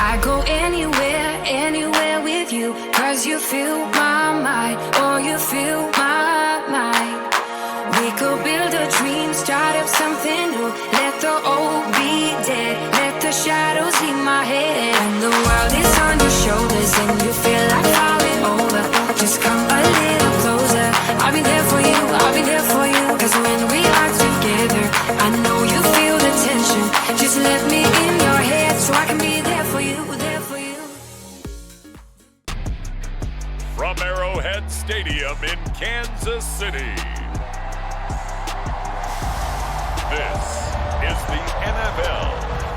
I go anywhere, anywhere with you, 'cause you fill my mind, or you fill my mind. We could build a dream, start up something new. Let the old be dead, let the shadows leave my head. And the world is on your shoulders and you feel like falling over. Just come a little closer. I'll be there for you, I'll be there for you. 'Cause when we are together, I know you feel the tension. Just let me in your head so I can be there for you, there for you. From Arrowhead Stadium in Kansas City, this is the NFL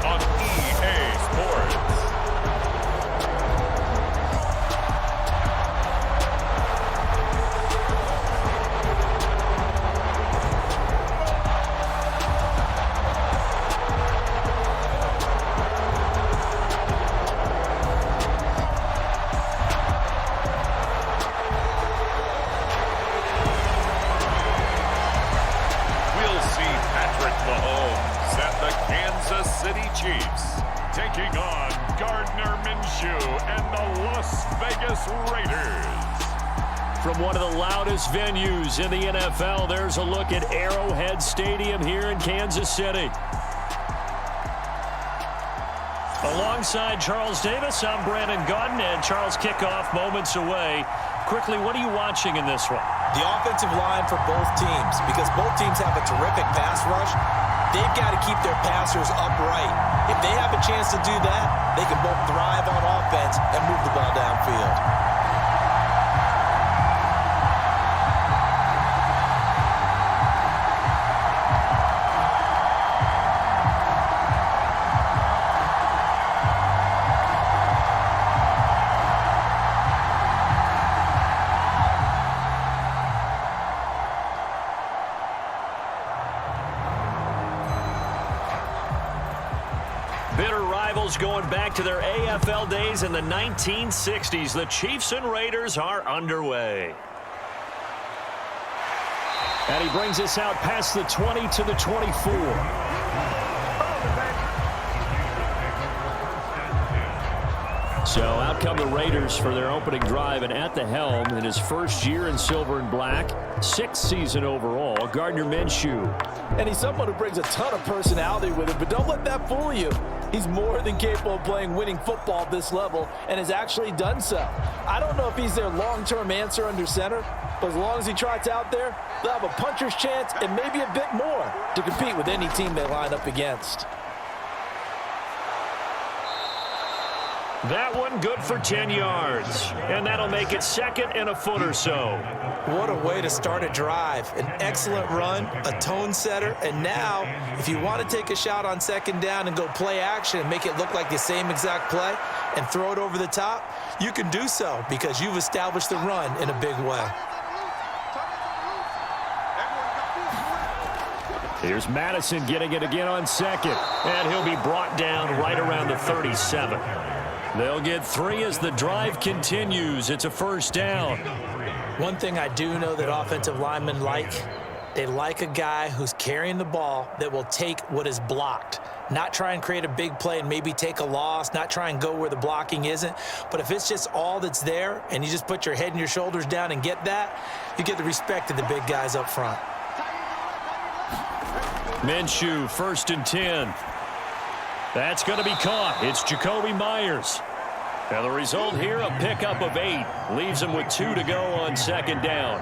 on EA Sports. City Chiefs taking on Gardner Minshew and the Las Vegas Raiders. From one of the loudest venues in the NFL, there's a look at Arrowhead Stadium here in Kansas City. Alongside Charles Davis, I'm Brandon Gaudin, and Charles, kickoff moments away. Quickly, what are you watching in this one? The offensive line for both teams, because both teams have a terrific pass rush. They've got to keep their passers upright. If they have a chance to do that, they can both thrive on offense and move the ball downfield. Bitter rivals going back to their AFL days in the 1960s. The Chiefs and Raiders are underway. And he brings us out past the 20 to the 24. So out come the Raiders for their opening drive, and at the helm in his first year in silver and black, 6th season overall, Gardner Minshew. And he's someone who brings a ton of personality with him, but don't let that fool you. He's more than capable of playing winning football at this level and has actually done so. I don't know if he's their long-term answer under center, but as long as he trots out there, they'll have a puncher's chance and maybe a bit more to compete with any team they line up against. That one good for 10 yards, and that'll make it 2nd and a foot or so. What a way to start a drive. An excellent run, a tone setter, and now if you want to take a shot on 2nd down and go play action and make it look like the same exact play and throw it over the top, you can do so because you've established the run in a big way. Here's Madison getting it again on 2nd, and he'll be brought down right around the 37. They'll get 3 as the drive continues. It's a 1st down. One thing I do know that offensive linemen like, they like a guy who's carrying the ball that will take what is blocked. Not try and create a big play and maybe take a loss, not try and go where the blocking isn't. But if it's just all that's there and you just put your head and your shoulders down and get that, you get the respect of the big guys up front. Minshew, 1st and 10. That's going to be caught. It's Jacoby Myers. And the result here, a pickup of 8. Leaves him with 2 to go on 2nd down.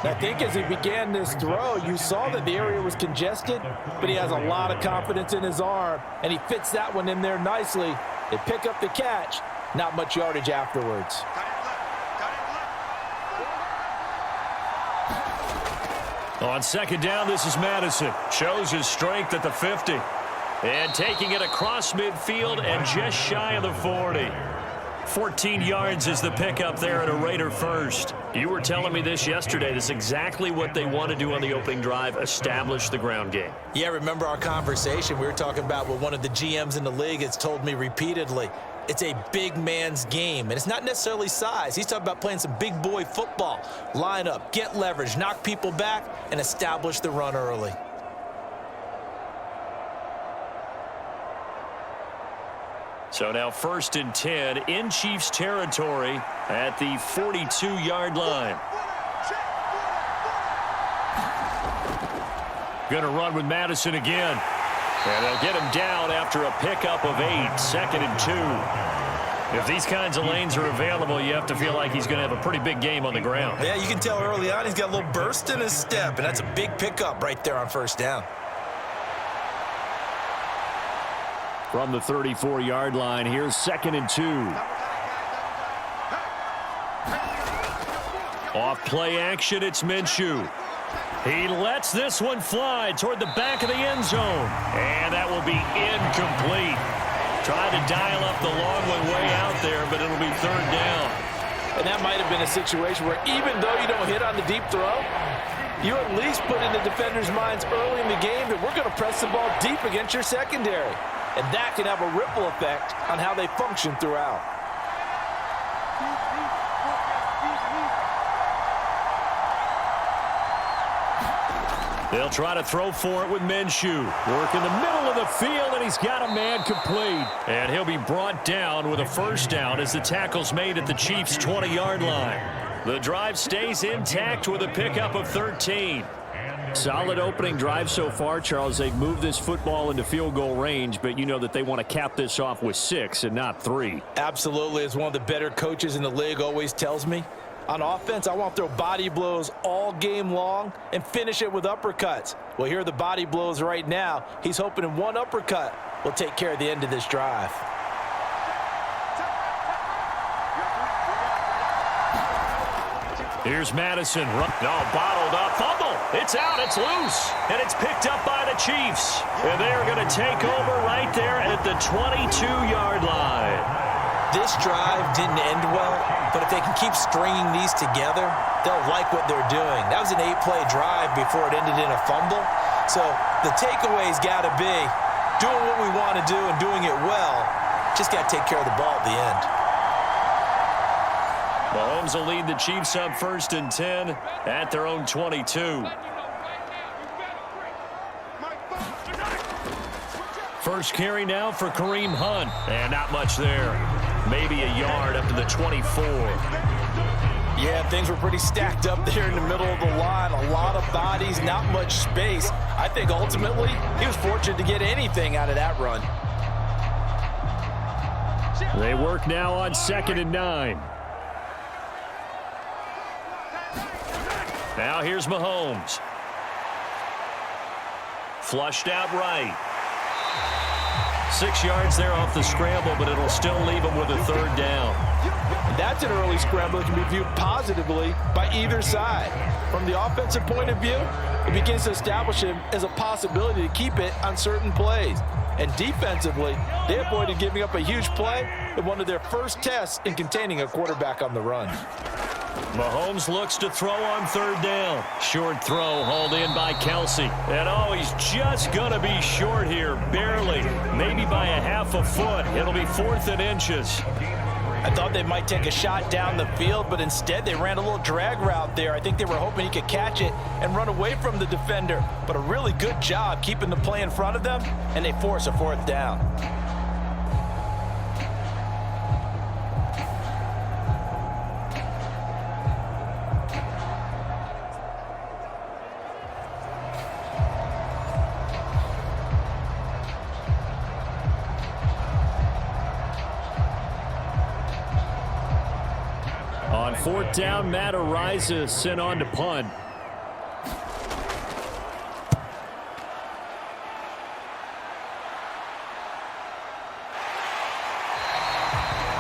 I think as he began this throw, you saw that the area was congested, but he has a lot of confidence in his arm, and he fits that one in there nicely. They pick up the catch, not much yardage afterwards. On 2nd down, this is Madison. Shows his strength at the 50. And taking it across midfield and just shy of the 40. 14 yards is the pickup there at a Raider 1st. You were telling me this yesterday. This is exactly what they want to do on the opening drive, establish the ground game. Yeah, remember our conversation? We were talking about what one of the GMs in the league has told me repeatedly. It's a big man's game, and it's not necessarily size. He's talking about playing some big boy football. Line up, get leverage, knock people back, and establish the run early. So now 1st and 10 in Chiefs territory at the 42-yard line. Going to run with Madison again. And they'll get him down after a pickup of 8, 2nd and 2. If these kinds of lanes are available, you have to feel like he's going to have a pretty big game on the ground. Yeah, you can tell early on he's got a little burst in his step, and that's a big pickup right there on 1st down. From the 34-yard line, here's 2nd and 2. Off play action, it's Minshew. He lets this one fly toward the back of the end zone. And that will be incomplete. Tried to dial up the long one way out there, but it'll be 3rd down. And that might have been a situation where even though you don't hit on the deep throw, you at least put in the defenders' minds early in the game that we're going to press the ball deep against your secondary. And that can have a ripple effect on how they function throughout. They'll try to throw for it with Minshew. Work in the middle of the field, and he's got a man complete. And he'll be brought down with a 1st down as the tackle's made at the Chiefs' 20-yard line. The drive stays intact with a pickup of 13. Solid opening drive so far, Charles. They've moved this football into field goal range, but you know that they want to cap this off with 6 and not 3. Absolutely. As one of the better coaches in the league always tells me, on offense, I want to throw body blows all game long and finish it with uppercuts. Well, here are the body blows right now. He's hoping in one uppercut will take care of the end of this drive. Here's Madison. Bottled up. Fumble. It's out. It's loose. And it's picked up by the Chiefs. And they are going to take over right there at the 22-yard line. This drive didn't end well, but if they can keep stringing these together, they'll like what they're doing. That was an 8-play drive before it ended in a fumble. So the takeaway's got to be doing what we want to do and doing it well. Just got to take care of the ball at the end. Mahomes will lead the Chiefs up 1st and 10 at their own 22. First carry now for Kareem Hunt. And not much there. Maybe a yard up to the 24. Yeah, things were pretty stacked up there in the middle of the line. A lot of bodies, not much space. I think ultimately he was fortunate to get anything out of that run. They work now on 2nd and 9. Now here's Mahomes. Flushed out right. 6 yards there off the scramble, but it'll still leave him with a 3rd down. That's an early scramble that can be viewed positively by either side. From the offensive point of view, it begins to establish him as a possibility to keep it on certain plays. And defensively, they avoided giving up a huge play in one of their first tests in containing a quarterback on the run. Mahomes looks to throw on 3rd down. Short throw hauled in by Kelsey. And he's just going to be short here, barely. Maybe by a half a foot. It'll be 4th and inches. I thought they might take a shot down the field, but instead they ran a little drag route there. I think they were hoping he could catch it and run away from the defender. But a really good job keeping the play in front of them, and they force a 4th down. On 4th down, Matt Ariza sent on to punt.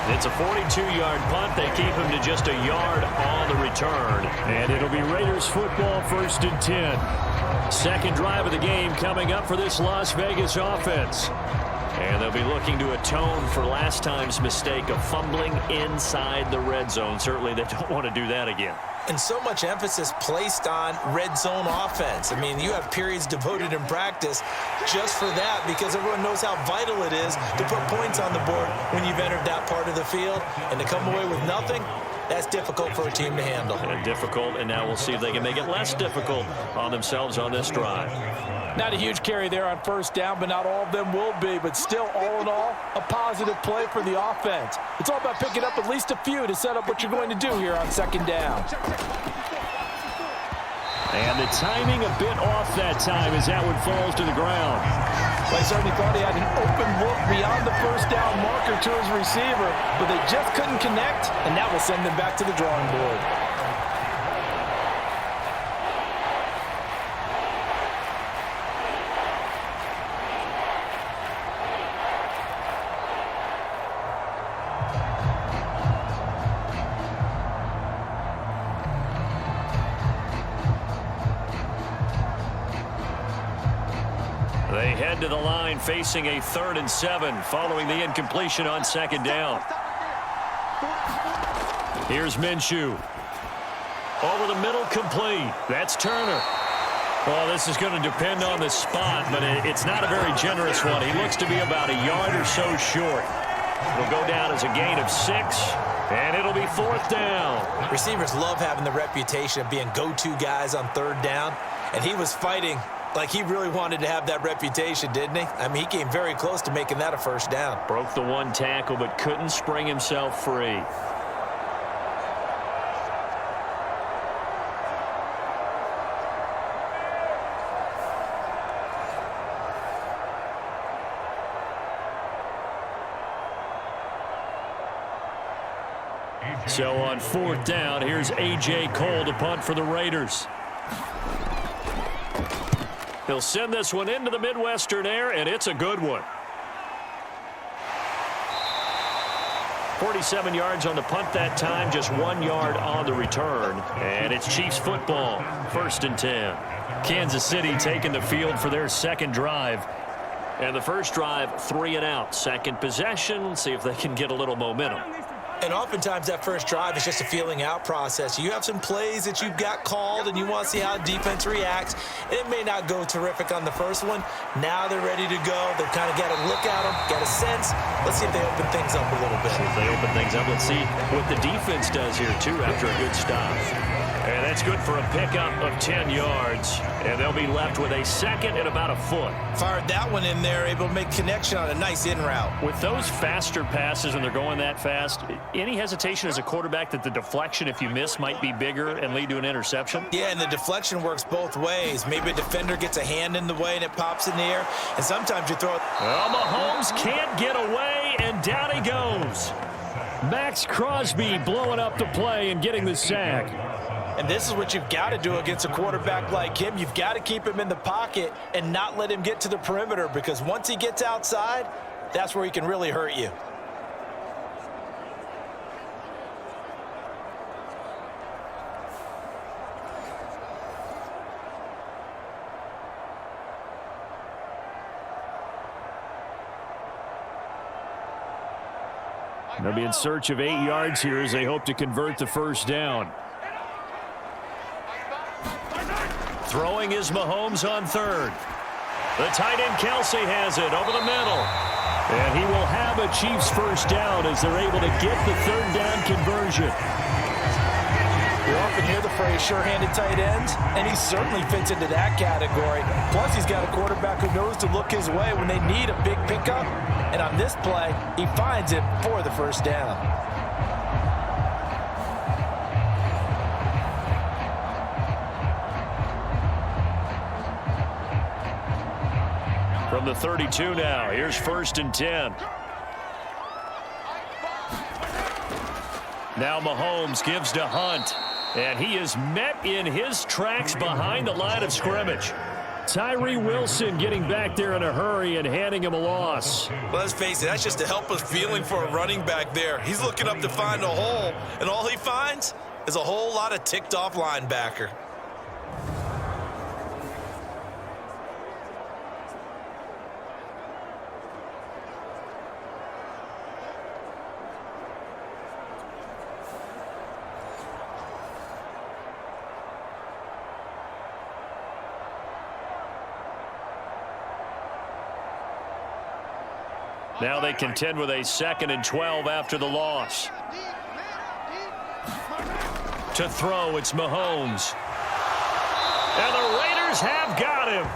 It's a 42-yard punt. They keep him to just a yard on the return. And it'll be Raiders football 1st and 10. Second drive of the game coming up for this Las Vegas offense. And they'll be looking to atone for last time's mistake of fumbling inside the red zone. Certainly they don't want to do that again. And so much emphasis placed on red zone offense. I mean, you have periods devoted in practice just for that because everyone knows how vital it is to put points on the board when you've entered that part of the field. And to come away with nothing, that's difficult for a team to handle. And difficult, and now we'll see if they can make it less difficult on themselves on this drive. Not a huge carry there on first down, but not all of them will be. But still, all in all, a positive play for the offense. It's all about picking up at least a few to set up what you're going to do here on second down. And the timing a bit off that time as that one falls to the ground. Well, I certainly thought he had an open look beyond the first down marker to his receiver, but they just couldn't connect, and that will send them back to the drawing board. They head to the line facing a 3rd and 7 following the incompletion on second down. Here's Minshew. Over the middle, complete. That's Turner. Well, this is going to depend on the spot, but it's not a very generous one. He looks to be about a yard or so short. It'll go down as a gain of 6, and it'll be 4th down. Receivers love having the reputation of being go-to guys on 3rd down, and he was fighting like he really wanted to have that reputation, didn't he? I mean, he came very close to making that a first down. Broke the one tackle, but couldn't spring himself free. So on 4th down, here's A.J. Cole to punt for the Raiders. He'll send this one into the Midwestern air, and it's a good one. 47 yards on the punt that time, just 1 yard on the return. And it's Chiefs football, 1st and 10. Kansas City taking the field for their second drive. And the first drive, 3 and out. Second possession, see if they can get a little momentum. And oftentimes that first drive is just a feeling out process. You have some plays that you've got called and you want to see how defense reacts. It may not go terrific on the first one. Now they're ready to go. They've kind of got a look at them, got a sense. Let's see if they open things up a little bit. See if they open things up. Let's see what the defense does here, too, after a good stop. And that's good for a pickup of 10 yards. And they'll be left with a 2nd and about a foot. Fired that one in there, able to make connection on a nice in route. With those faster passes when they're going that fast, any hesitation as a quarterback that the deflection, if you miss, might be bigger and lead to an interception? Yeah, and the deflection works both ways. Maybe a defender gets a hand in the way and it pops in the air, and sometimes you throw it. Well, Mahomes can't get away, and down he goes. Max Crosby blowing up the play and getting the sack. And this is what you've got to do against a quarterback like him. You've got to keep him in the pocket and not let him get to the perimeter, because once he gets outside, that's where he can really hurt you. They'll be in search of 8 yards here as they hope to convert the first down. Throwing is Mahomes on 3rd. The tight end Kelsey has it over the middle. And he will have a Chiefs first down as they're able to get the 3rd down conversion. You often hear the phrase sure-handed tight ends, and he certainly fits into that category. Plus, he's got a quarterback who knows to look his way when they need a big pickup. And on this play, he finds it for the first down. From the 32 now, here's 1st and 10. Now Mahomes gives to Hunt, and he is met in his tracks behind the line of scrimmage. Tyree Wilson getting back there in a hurry and handing him a loss. Well, let's face it, that's just a helpless feeling for a running back there. He's looking up to find a hole, and all he finds is a whole lot of ticked-off linebacker. Now they contend with a 2nd and 12 after the loss. To throw, it's Mahomes. And the Raiders have got him.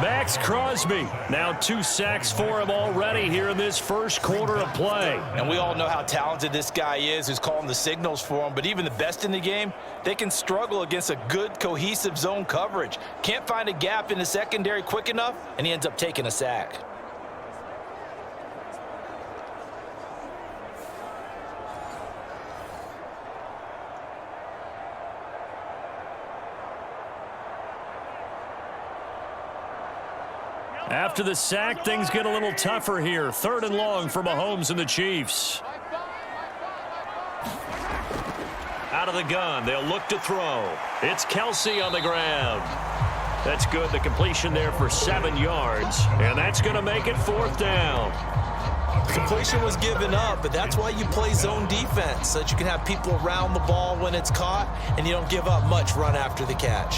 Max Crosby. Now 2 sacks for him already here in this first quarter of play. And we all know how talented this guy is who's calling the signals for him. But even the best in the game, they can struggle against a good, cohesive zone coverage. Can't find a gap in the secondary quick enough, and he ends up taking a sack. After the sack, things get a little tougher here. 3rd and long for Mahomes and the Chiefs. Out of the gun, they'll look to throw. It's Kelsey on the ground. That's good. The completion there for 7 yards. And that's going to make it 4th down. Completion was given up, but that's why you play zone defense, so that you can have people around the ball when it's caught, and you don't give up much run after the catch.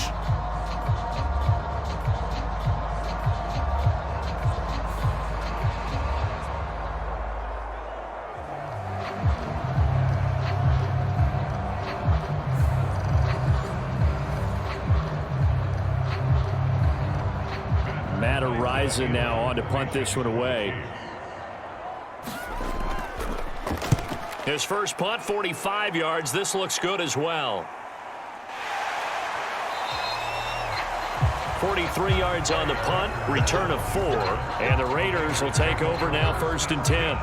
Rising now on to punt this one away. His first punt, 45 yards. This looks good as well. 43 yards on the punt, return of 4, and the Raiders will take over now 1st and 10.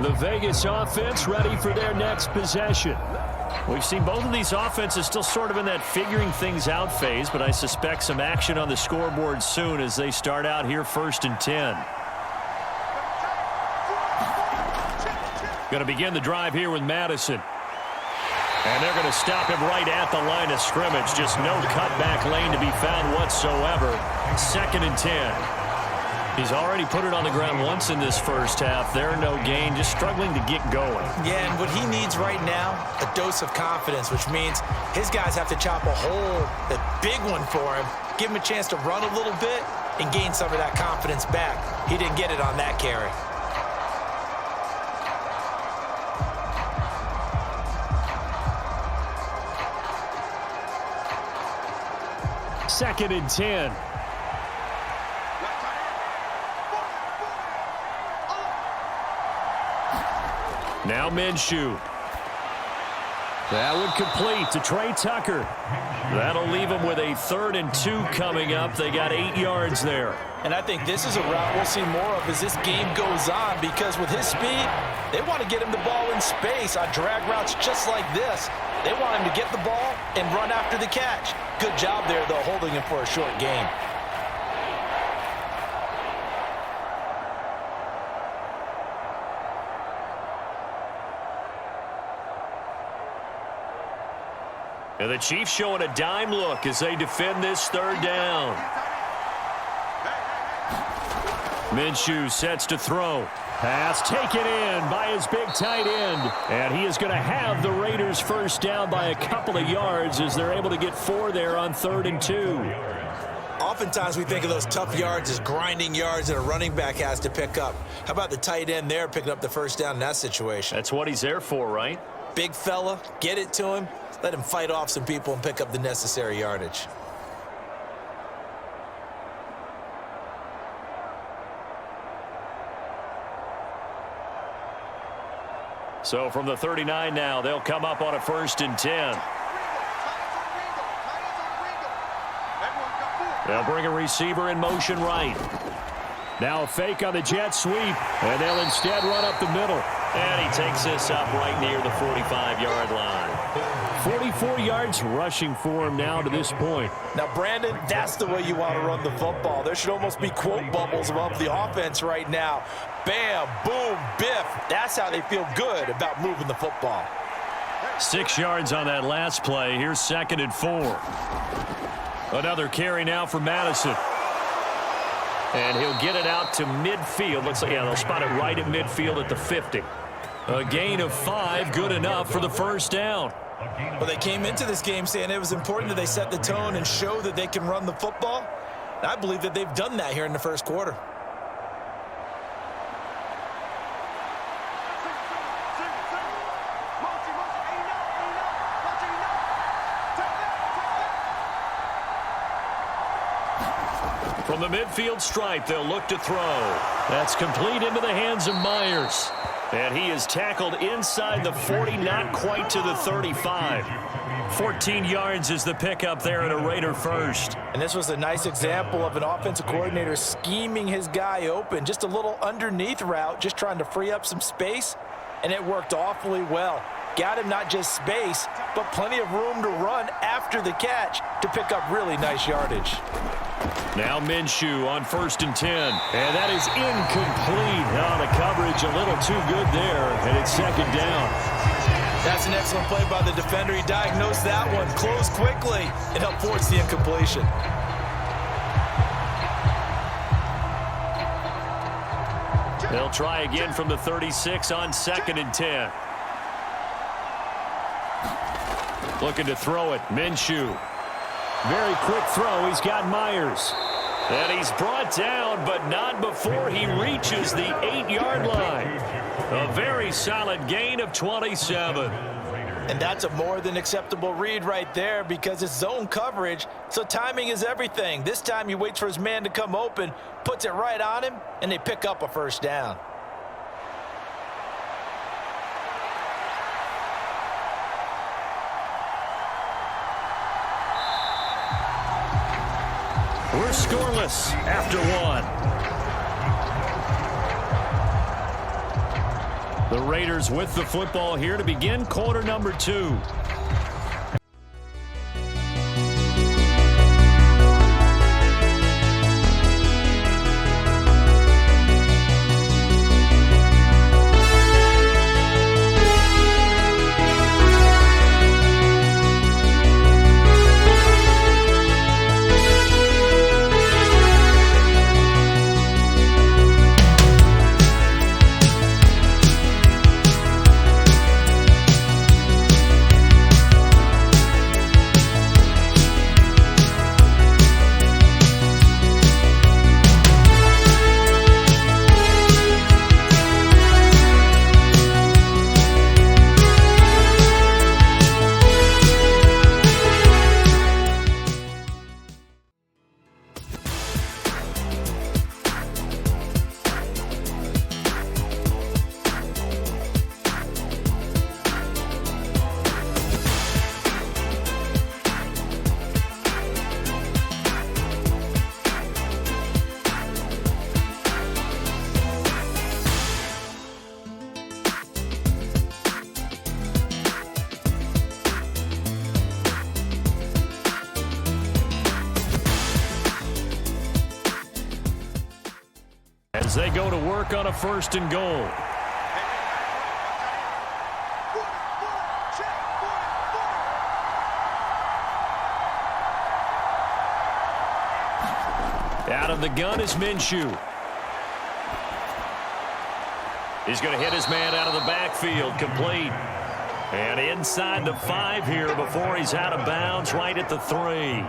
The Vegas offense ready for their next possession. We've seen both of these offenses still sort of in that figuring things out phase, but I suspect some action on the scoreboard soon as they start out here 1st and 10. Going to begin the drive here with Madison. And they're going to stop him right at the line of scrimmage. Just no cutback lane to be found whatsoever. 2nd and 10. He's already put it on the ground once in this first half. There, no gain, just struggling to get going. Yeah, and what he needs right now, a dose of confidence, which means his guys have to chop a hole, a big one for him, give him a chance to run a little bit and gain some of that confidence back. He didn't get it on that carry. Second and 10. Now Minshew. That would complete to Trey Tucker. That'll leave him with a 3rd and 2 coming up. They got 8 yards there. And I think this is a route we'll see more of as this game goes on, because with his speed, they want to get him the ball in space on drag routes just like this. They want him to get the ball and run after the catch. Good job there, though, holding him for a short game. And the Chiefs showing a dime look as they defend this 3rd down. Minshew sets to throw. Pass taken in by his big tight end. And he is going to have the Raiders first down by a couple of yards as they're able to get 4 there on 3rd and 2. Oftentimes we think of those tough yards as grinding yards that a running back has to pick up. How about the tight end there picking up the first down in that situation? That's what he's there for, right? Big fella, get it to him, let him fight off some people and pick up the necessary yardage. So from the 39 now, they'll come up on a 1st and 10. They'll bring a receiver in motion right. Now a fake on the jet sweep, and they'll instead run up the middle. And he takes this up right near the 45-yard line. 44 yards rushing for him now to this point. Now, Brandon, that's the way you want to run the football. There should almost be quote bubbles above the offense right now. Bam, boom, biff. That's how they feel good about moving the football. 6 yards on that last play. Here's 2nd and 4. Another carry now for Madison. And he'll get it out to midfield. Looks like, yeah, they'll spot it right at midfield at the 50. A gain of 5, good enough for the first down. Well, they came into this game saying it was important that they set the tone and show that they can run the football. And I believe that they've done that here in the first quarter. From From the midfield stripe, they'll look to throw. That's complete into the hands of Myers. And he is tackled inside the 40, not quite to the 35. 14 yards is the pickup there at a Raider first. And this was a nice example of an offensive coordinator scheming his guy open. Just a little underneath route, just trying to free up some space, and it worked awfully well. Got him not just space, but plenty of room to run after the catch to pick up really nice yardage. Now Minshew on 1st and 10. And that is incomplete. Oh, the coverage a little too good there, and it's 2nd down. That's an excellent play by the defender. He diagnosed that one, closed quickly, and helped force the incompletion. They'll try again from the 36 on 2nd and 10. Looking to throw it. Minshew. Very quick throw. He's got Myers. And he's brought down, but not before he reaches the 8-yard line. A very solid gain of 27. And that's a more than acceptable read right there because it's zone coverage, so timing is everything. This time he waits for his man to come open, puts it right on him, and they pick up a 1st down. We're scoreless after 1. The Raiders with the football here to begin quarter number 2. As they go to work on a 1st and goal. Out of the gun is Minshew. He's going to hit his man out of the backfield, complete. And inside the 5 here before he's out of bounds, right at the 3.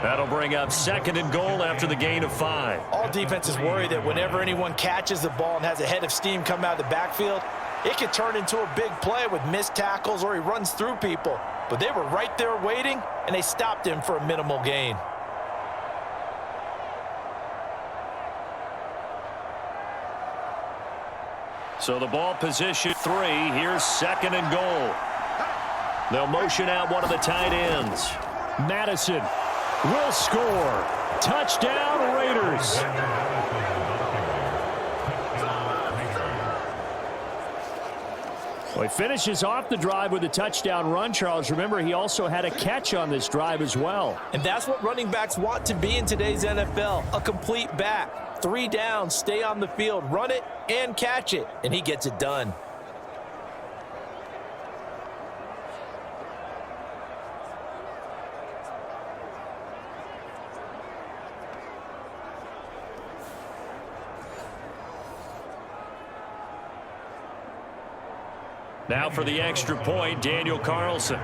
That'll bring up 2nd and goal after the gain of 5. All defenses worry that whenever anyone catches the ball and has a head of steam come out of the backfield, it can turn into a big play with missed tackles or he runs through people. But they were right there waiting, and they stopped him for a minimal gain. So the ball position 3. Here's 2nd and goal. They'll motion out one of the tight ends. Madison will score. Touchdown, Raiders. Well, he finishes off the drive with a touchdown run, Charles. Remember, he also had a catch on this drive as well. And that's what running backs want to be in today's NFL, a complete back. 3 downs, stay on the field, run it, and catch it. And he gets it done. Now for the extra point, Daniel Carlson.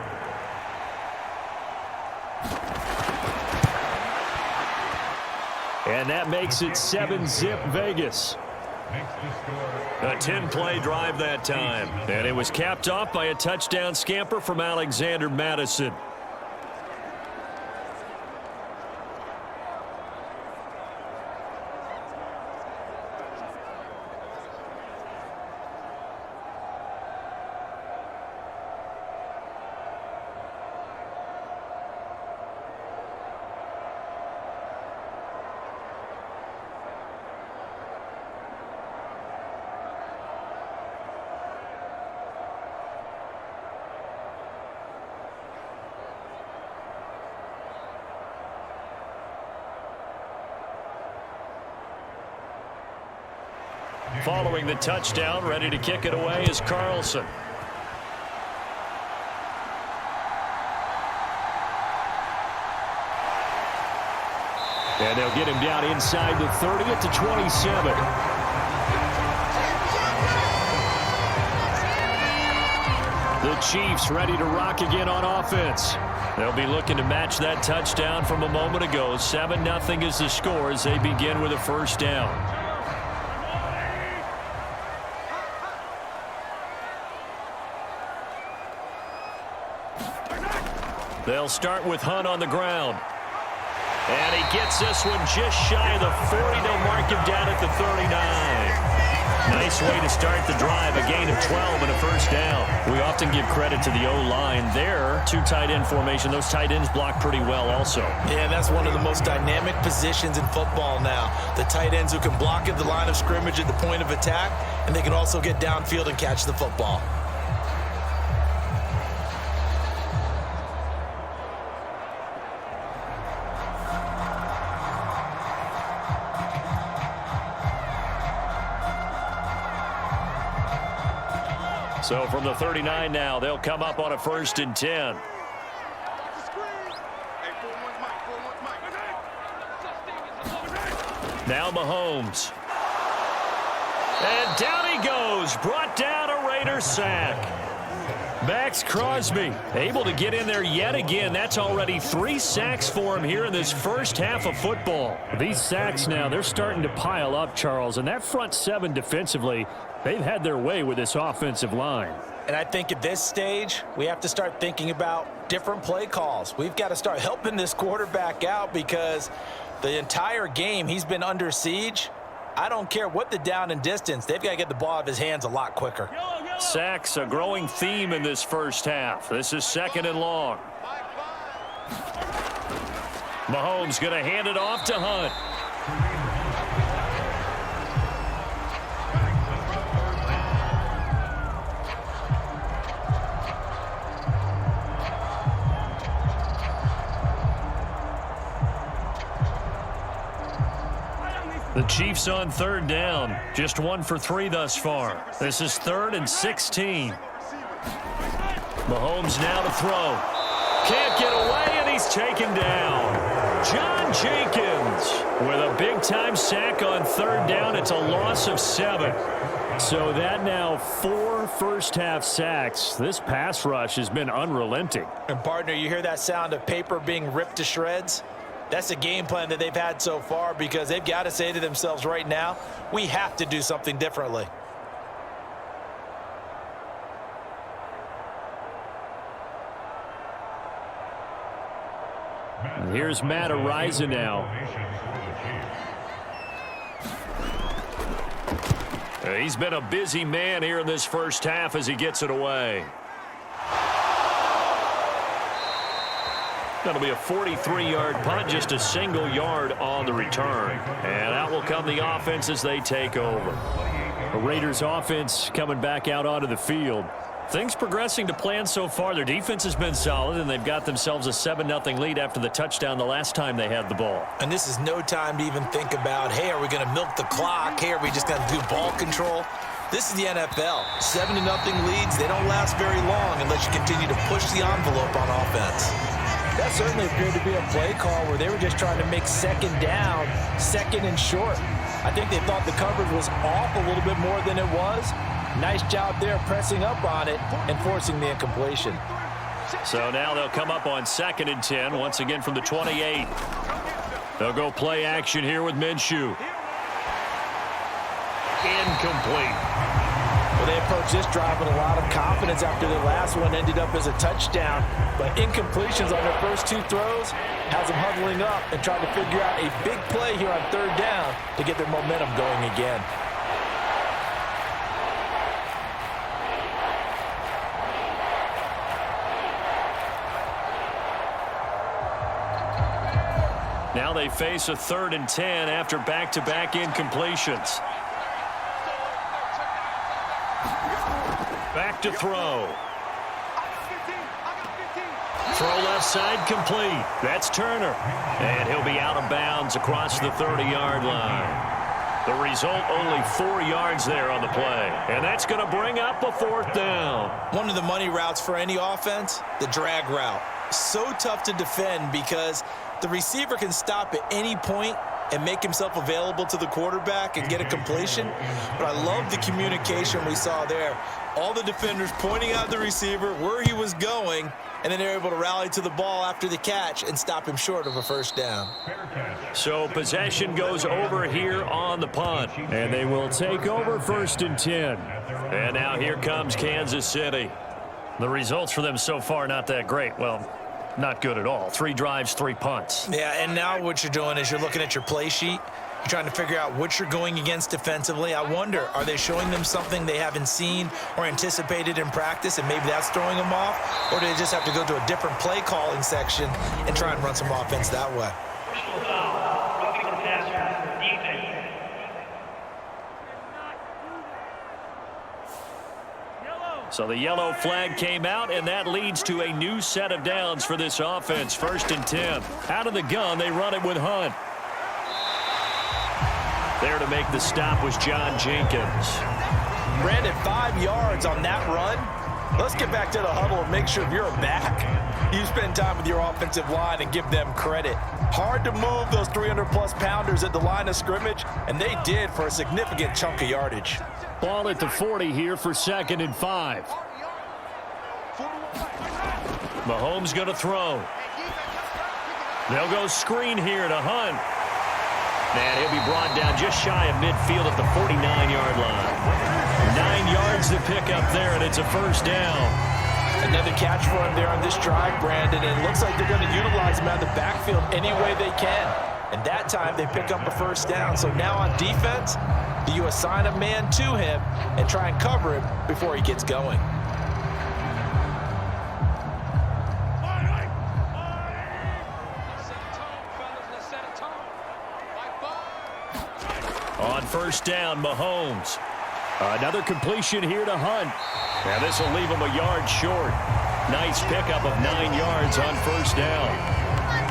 And that makes it 7-zip Vegas. A 10-play drive that time. And it was capped off by a touchdown scamper from Alexander Madison. Following the touchdown, ready to kick it away is Carlson. And they'll get him down inside the 30 at the 27. The Chiefs ready to rock again on offense. They'll be looking to match that touchdown from a moment ago. 7-0 is the score as they begin with a first down. They'll start with Hunt on the ground. And he gets this one just shy of the 40. They'll mark him down at the 39. Nice way to start the drive. A gain of 12 and a first down. We often give credit to the O-line there. Two tight end formation. Those tight ends block pretty well also. Yeah, that's one of the most dynamic positions in football now. The tight ends who can block at the line of scrimmage at the point of attack, and they can also get downfield and catch the football. So from the 39 now, they'll come up on a 1st and 10. Now Mahomes. And down he goes. Brought down a Raider sack. Max Crosby able to get in there yet again. That's already 3 sacks for him here in this first half of football. These sacks now, they're starting to pile up, Charles. And that front 7 defensively, they've had their way with this offensive line. And I think at this stage, we have to start thinking about different play calls. We've got to start helping this quarterback out because the entire game he's been under siege. I don't care what the down and distance. They've got to get the ball out of his hands a lot quicker. Sacks, a growing theme in this first half. This is 2nd and long. Mahomes going to hand it off to Hunt. The Chiefs on 3rd down. Just 1 for 3 thus far. This is 3rd and 16. Mahomes now to throw. Can't get away, and he's taken down. John Jenkins with a big-time sack on 3rd down. It's a loss of 7. So that now 4 first-half sacks. This pass rush has been unrelenting. And, partner, you hear that sound of paper being ripped to shreds? That's the game plan that they've had so far because they've got to say to themselves right now, we have to do something differently. And here's Matt Ariza now. He's been a busy man here in this first half as he gets it away. That'll be a 43-yard punt, just a single yard on the return. And out will come the offense as they take over. The Raiders offense coming back out onto the field. Things progressing to plan so far. Their defense has been solid, and they've got themselves a 7-0 lead after the touchdown the last time they had the ball. And this is no time to even think about, hey, are we going to milk the clock? Hey, are we just going to do ball control? This is the NFL. 7-0 leads, they don't last very long unless you continue to push the envelope on offense. That certainly appeared to be a play call where they were just trying to make 2nd down, 2nd and short. I think they thought the coverage was off a little bit more than it was. Nice job there pressing up on it and forcing the incompletion. So now they'll come up on 2nd and 10, once again from the 28. They'll go play action here with Minshew. Incomplete. Well, they approached this drive with a lot of confidence after the last one ended up as a touchdown. But incompletions on their first 2 throws has them huddling up and trying to figure out a big play here on 3rd down to get their momentum going again. Now they face a 3rd and 10 after back-to-back incompletions. Back to throw. Throw left side complete. That's Turner. And he'll be out of bounds across the 30-yard line. The result, only 4 yards there on the play. And that's going to bring up a 4th down. One of the money routes for any offense, the drag route. So tough to defend because the receiver can stop at any point and make himself available to the quarterback and get a completion. But I love the communication we saw there. All the defenders pointing out the receiver, where he was going, and then they're able to rally to the ball after the catch and stop him short of a 1st down. So possession goes over here on the punt. And they will take over 1st and 10. And now here comes Kansas City. The results for them so far not that great. Well, not good at all. 3 drives, 3 punts. Yeah, and now what you're doing is you're looking at your play sheet. You're trying to figure out what you're going against defensively. I wonder, are they showing them something they haven't seen or anticipated in practice, and maybe that's throwing them off? Or do they just have to go to a different play calling section and try and run some offense that way? So the yellow flag came out, and that leads to a new set of downs for this offense. 1st and 10. Out of the gun, they run it with Hunt. There to make the stop was John Jenkins. Brandon, 5 yards on that run. Let's get back to the huddle and make sure if you're a back, you spend time with your offensive line and give them credit. Hard to move those 300-plus pounders at the line of scrimmage, and they did for a significant chunk of yardage. Ball at the 40 here for 2nd and 5. Mahomes going to throw. They'll go screen here to Hunt. And he'll be brought down just shy of midfield at the 49-yard line. 9 yards to pick up there, and it's a 1st down. Another catch for him there on this drive, Brandon. And it looks like they're going to utilize him out of the backfield any way they can. And that time they pick up a 1st down. So now on defense, do you assign a man to him and try and cover him before he gets going? On 1st down, Mahomes. Another completion here to Hunt. Now this will leave him a yard short. Nice pickup of 9 yards on 1st down.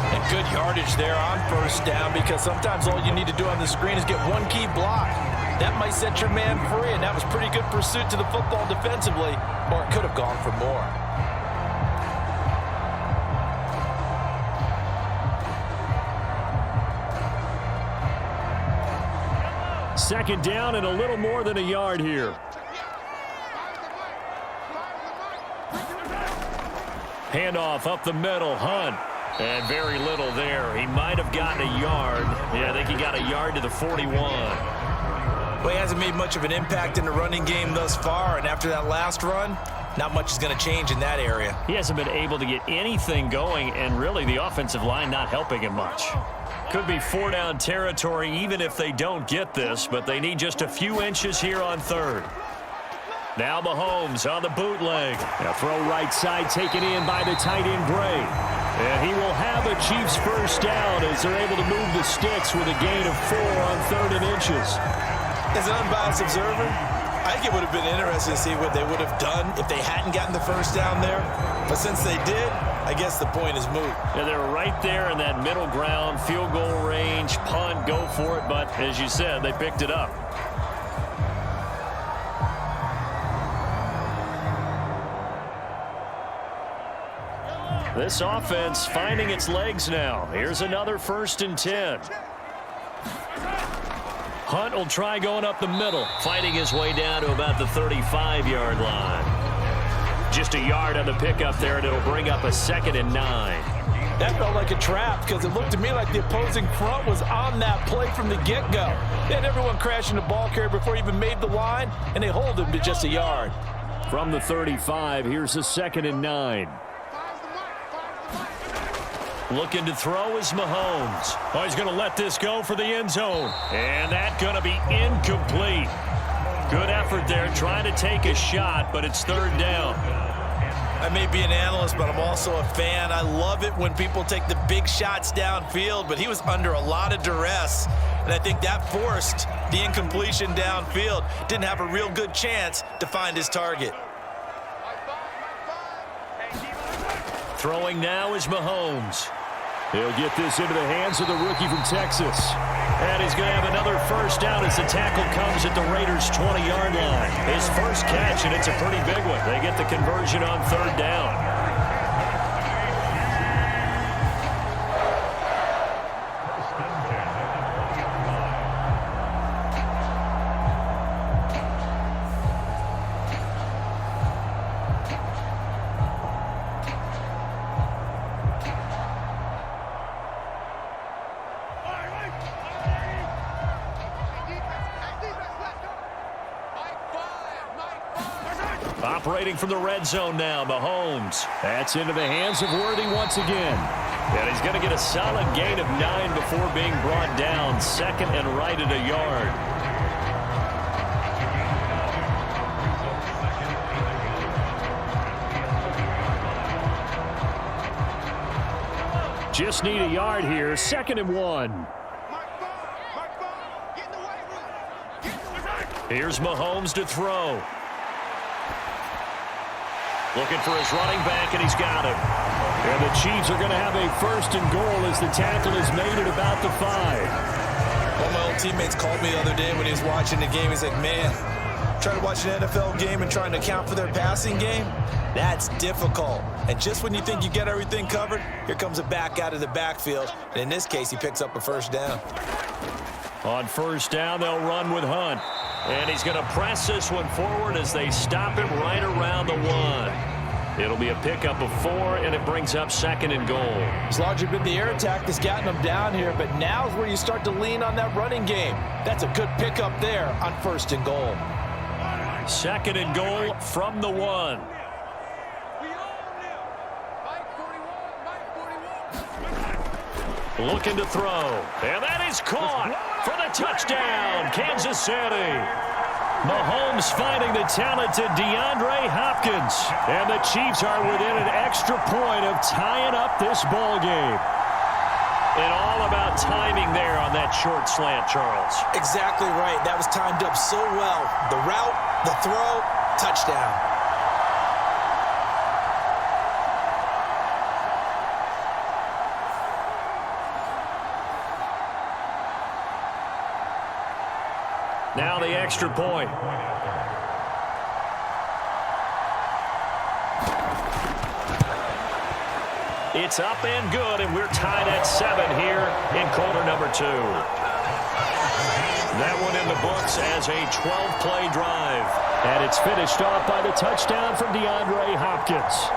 And good yardage there on 1st down, because sometimes all you need to do on the screen is get one key block. That might set your man free, and that was pretty good pursuit to the football defensively, or it could have gone for more. Second down and a little more than a yard here. Handoff up the middle, Hunt. And very little there. He might have gotten a yard. Yeah, I think he got a yard to the 41. Well, he hasn't made much of an impact in the running game thus far, and after that last run, not much is going to change in that area. He hasn't been able to get anything going, and really the offensive line not helping him much. Could be 4-down territory even if they don't get this, but they need just a few inches here on 3rd. Now Mahomes on the bootleg. A throw right side taken in by the tight end Gray. And he will have a Chiefs 1st down as they're able to move the sticks with a gain of 4 on 3rd and inches. As an unbiased observer, I think it would have been interesting to see what they would have done if they hadn't gotten the 1st down there. But since they did, I guess the point is moot. Yeah, they were right there in that middle ground, field goal range, punt, go for it. But as you said, they picked it up. This offense finding its legs now. Here's another 1st and 10. Hunt will try going up the middle, fighting his way down to about the 35-yard line. Just a yard on the pickup there, and it'll bring up a 2nd and 9. That felt like a trap, because it looked to me like the opposing front was on that play from the get-go. They had everyone crashing the ball carrier before he even made the line, and they hold him to just a yard. From the 35, here's a 2nd and 9. Looking to throw is Mahomes. Oh, he's going to let this go for the end zone. And that's going to be incomplete. Good effort there, trying to take a shot, but it's 3rd down. I may be an analyst, but I'm also a fan. I love it when people take the big shots downfield, but he was under a lot of duress, and I think that forced the incompletion downfield. Didn't have a real good chance to find his target. Throwing now is Mahomes. He'll get this into the hands of the rookie from Texas. And he's going to have another first down as the tackle comes at the Raiders' 20-yard line. His first catch, and it's a pretty big one. They get the conversion on third down. Operating from the red zone now, Mahomes. That's into the hands of Worthy once again. And he's going to get a solid gain of 9 before being brought down. Second and right at a yard. Just need a yard here. Second and 1. Here's Mahomes to throw. Looking for his running back, and he's got him. And the Chiefs are going to have a first and goal as the tackle is made at about the 5. One of my old teammates called me the other day when he was watching the game. He's like, man, trying to watch an NFL game and trying to account for their passing game, that's difficult. And just when you think you get everything covered, here comes a back out of the backfield. And in this case, he picks up a first down. On first down, they'll run with Hunt. And he's going to press this one forward as they stop him right around the 1. It'll be a pickup of 4, and it brings up second and goal. It's largely been the air attack that's gotten them down here, but now's where you start to lean on that running game. That's a good pickup there on first and goal. Second and goal from the 1. Looking to throw. And that is caught for the touchdown, Kansas City. Mahomes finding the talented DeAndre Hopkins. And the Chiefs are within an extra point of tying up this ball game. And all about timing there on that short slant, Charles. Exactly right. That was timed up so well. The route, the throw, touchdown. Now the extra point. It's up and good, and we're tied at 7 here in quarter number 2. That one in the books as a 12-play drive. And it's finished off by the touchdown from DeAndre Hopkins.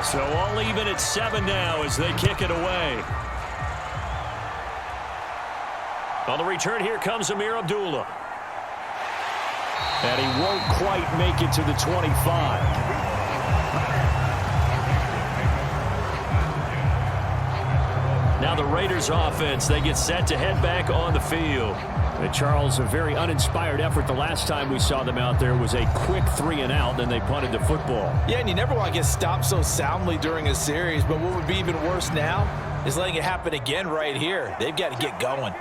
So all even at 7 now as they kick it away. On the return, here comes Amir Abdullah. And he won't quite make it to the 25. Now the Raiders offense, they get set to head back on the field. And Charles, a very uninspired effort the last time we saw them out there was a quick 3 and out, then they punted the football. Yeah, and you never want to get stopped so soundly during a series, but what would be even worse now is letting it happen again right here. They've got to get going.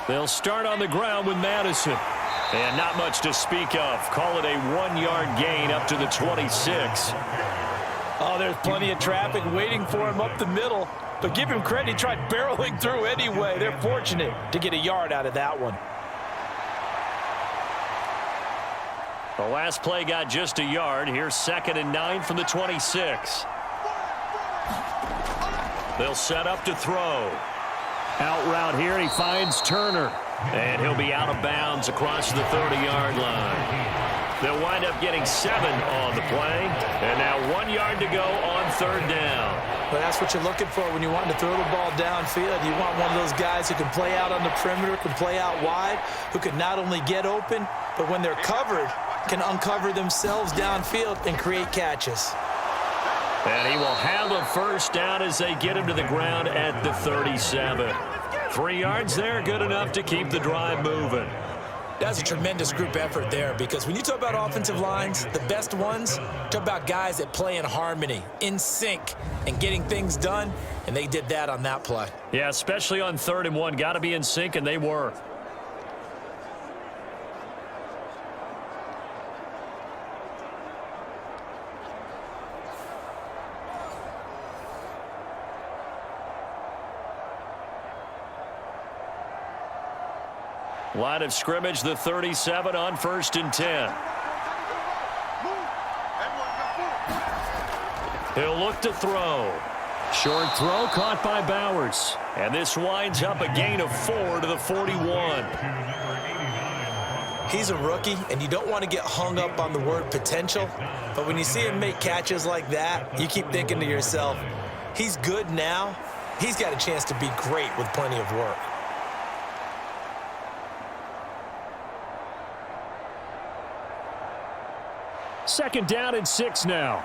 They'll start on the ground with Madison. And not much to speak of. Call it a 1-yard gain up to the 26. Oh, there's plenty of traffic waiting for him up the middle. But give him credit, he tried barreling through anyway. They're fortunate to get a yard out of that one. The last play got just a yard. Here's 2nd and 9 from the 26. They'll set up to throw. Out route here, and he finds Turner. And he'll be out of bounds across the 30-yard line. They'll wind up getting 7 on the play. And now 1 yard to go on 3rd down. But that's what you're looking for when you want to throw the ball downfield. You want one of those guys who can play out on the perimeter, can play out wide, who can not only get open, but when they're covered, can uncover themselves downfield and create catches. And he will have a first down as they get him to the ground at the 37. 3 yards there, good enough to keep the drive moving. That's a tremendous group effort there, because when you talk about offensive lines, the best ones, talk about guys that play in harmony, in sync, and getting things done, and they did that on that play. Yeah, especially on 3rd and 1. Got to be in sync, and they were. Line of scrimmage, the 37 on 1st and 10. He'll look to throw. Short throw caught by Bowers. And this winds up a gain of 4 to the 41. He's a rookie, and you don't want to get hung up on the word potential. But when you see him make catches like that, you keep thinking to yourself, he's good now. He's got a chance to be great with plenty of work. Second down and 6 now.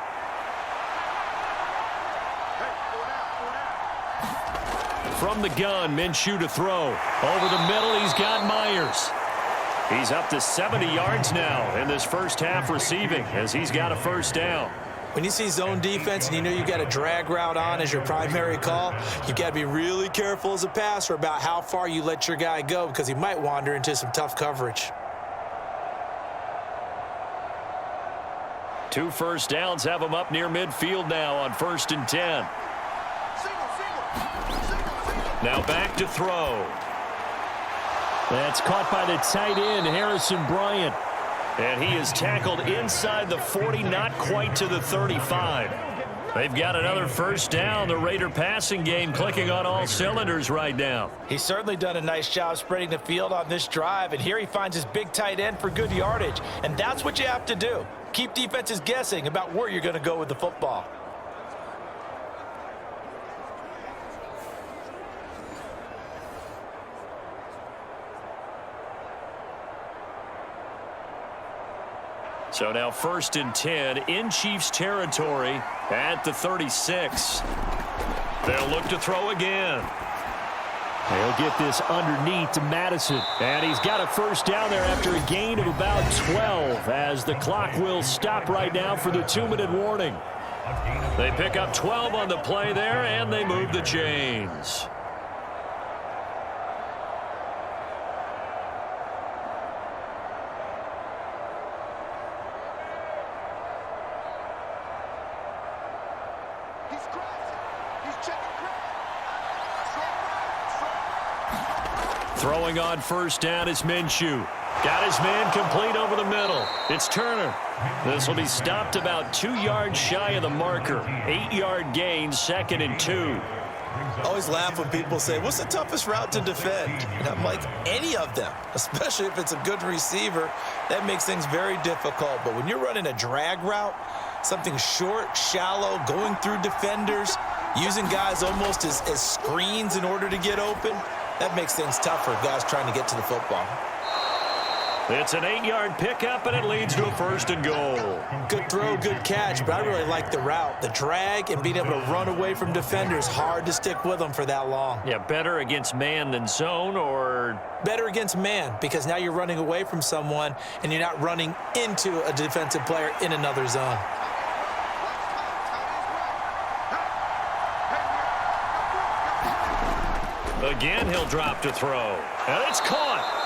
From the gun, Minshew to throw. Over the middle, he's got Myers. He's up to 70 yards now in this first half receiving as he's got a first down. When you see zone defense and you know you've got a drag route on as your primary call, you've got to be really careful as a passer about how far you let your guy go, because he might wander into some tough coverage. 2 first downs have him up near midfield now on 1st and 10. Now back to throw. That's caught by the tight end, Harrison Bryant. And he is tackled inside the 40, not quite to the 35. They've got another first down. The Raider passing game clicking on all cylinders right now. He's certainly done a nice job spreading the field on this drive, and here he finds his big tight end for good yardage. And that's what you have to do. Keep defenses guessing about where you're going to go with the football. So now 1st and 10 in Chiefs territory at the 36. They'll look to throw again. They'll get this underneath to Madison. And he's got a first down there after a gain of about 12 as the clock will stop right now for the 2-minute warning. They pick up 12 on the play there, and they move the chains. Throwing on first down is Minshew. Got his man complete over the middle. It's Turner. This will be stopped about 2 yards shy of the marker. 8-yard gain, 2nd and 2. I always laugh when people say, what's the toughest route to defend? And I'm like, any of them, especially if it's a good receiver. That makes things very difficult. But when you're running a drag route, something short, shallow, going through defenders, using guys almost as screens in order to get open, that makes things tough for guys trying to get to the football. It's an 8-yard pickup, and it leads to a 1st and goal. Good throw, good catch, but I really like the route. The drag and being able to run away from defenders, hard to stick with them for that long. Yeah, better against man than zone, or? Better against man, because now you're running away from someone and you're not running into a defensive player in another zone. Again, he'll drop to throw. And it's caught.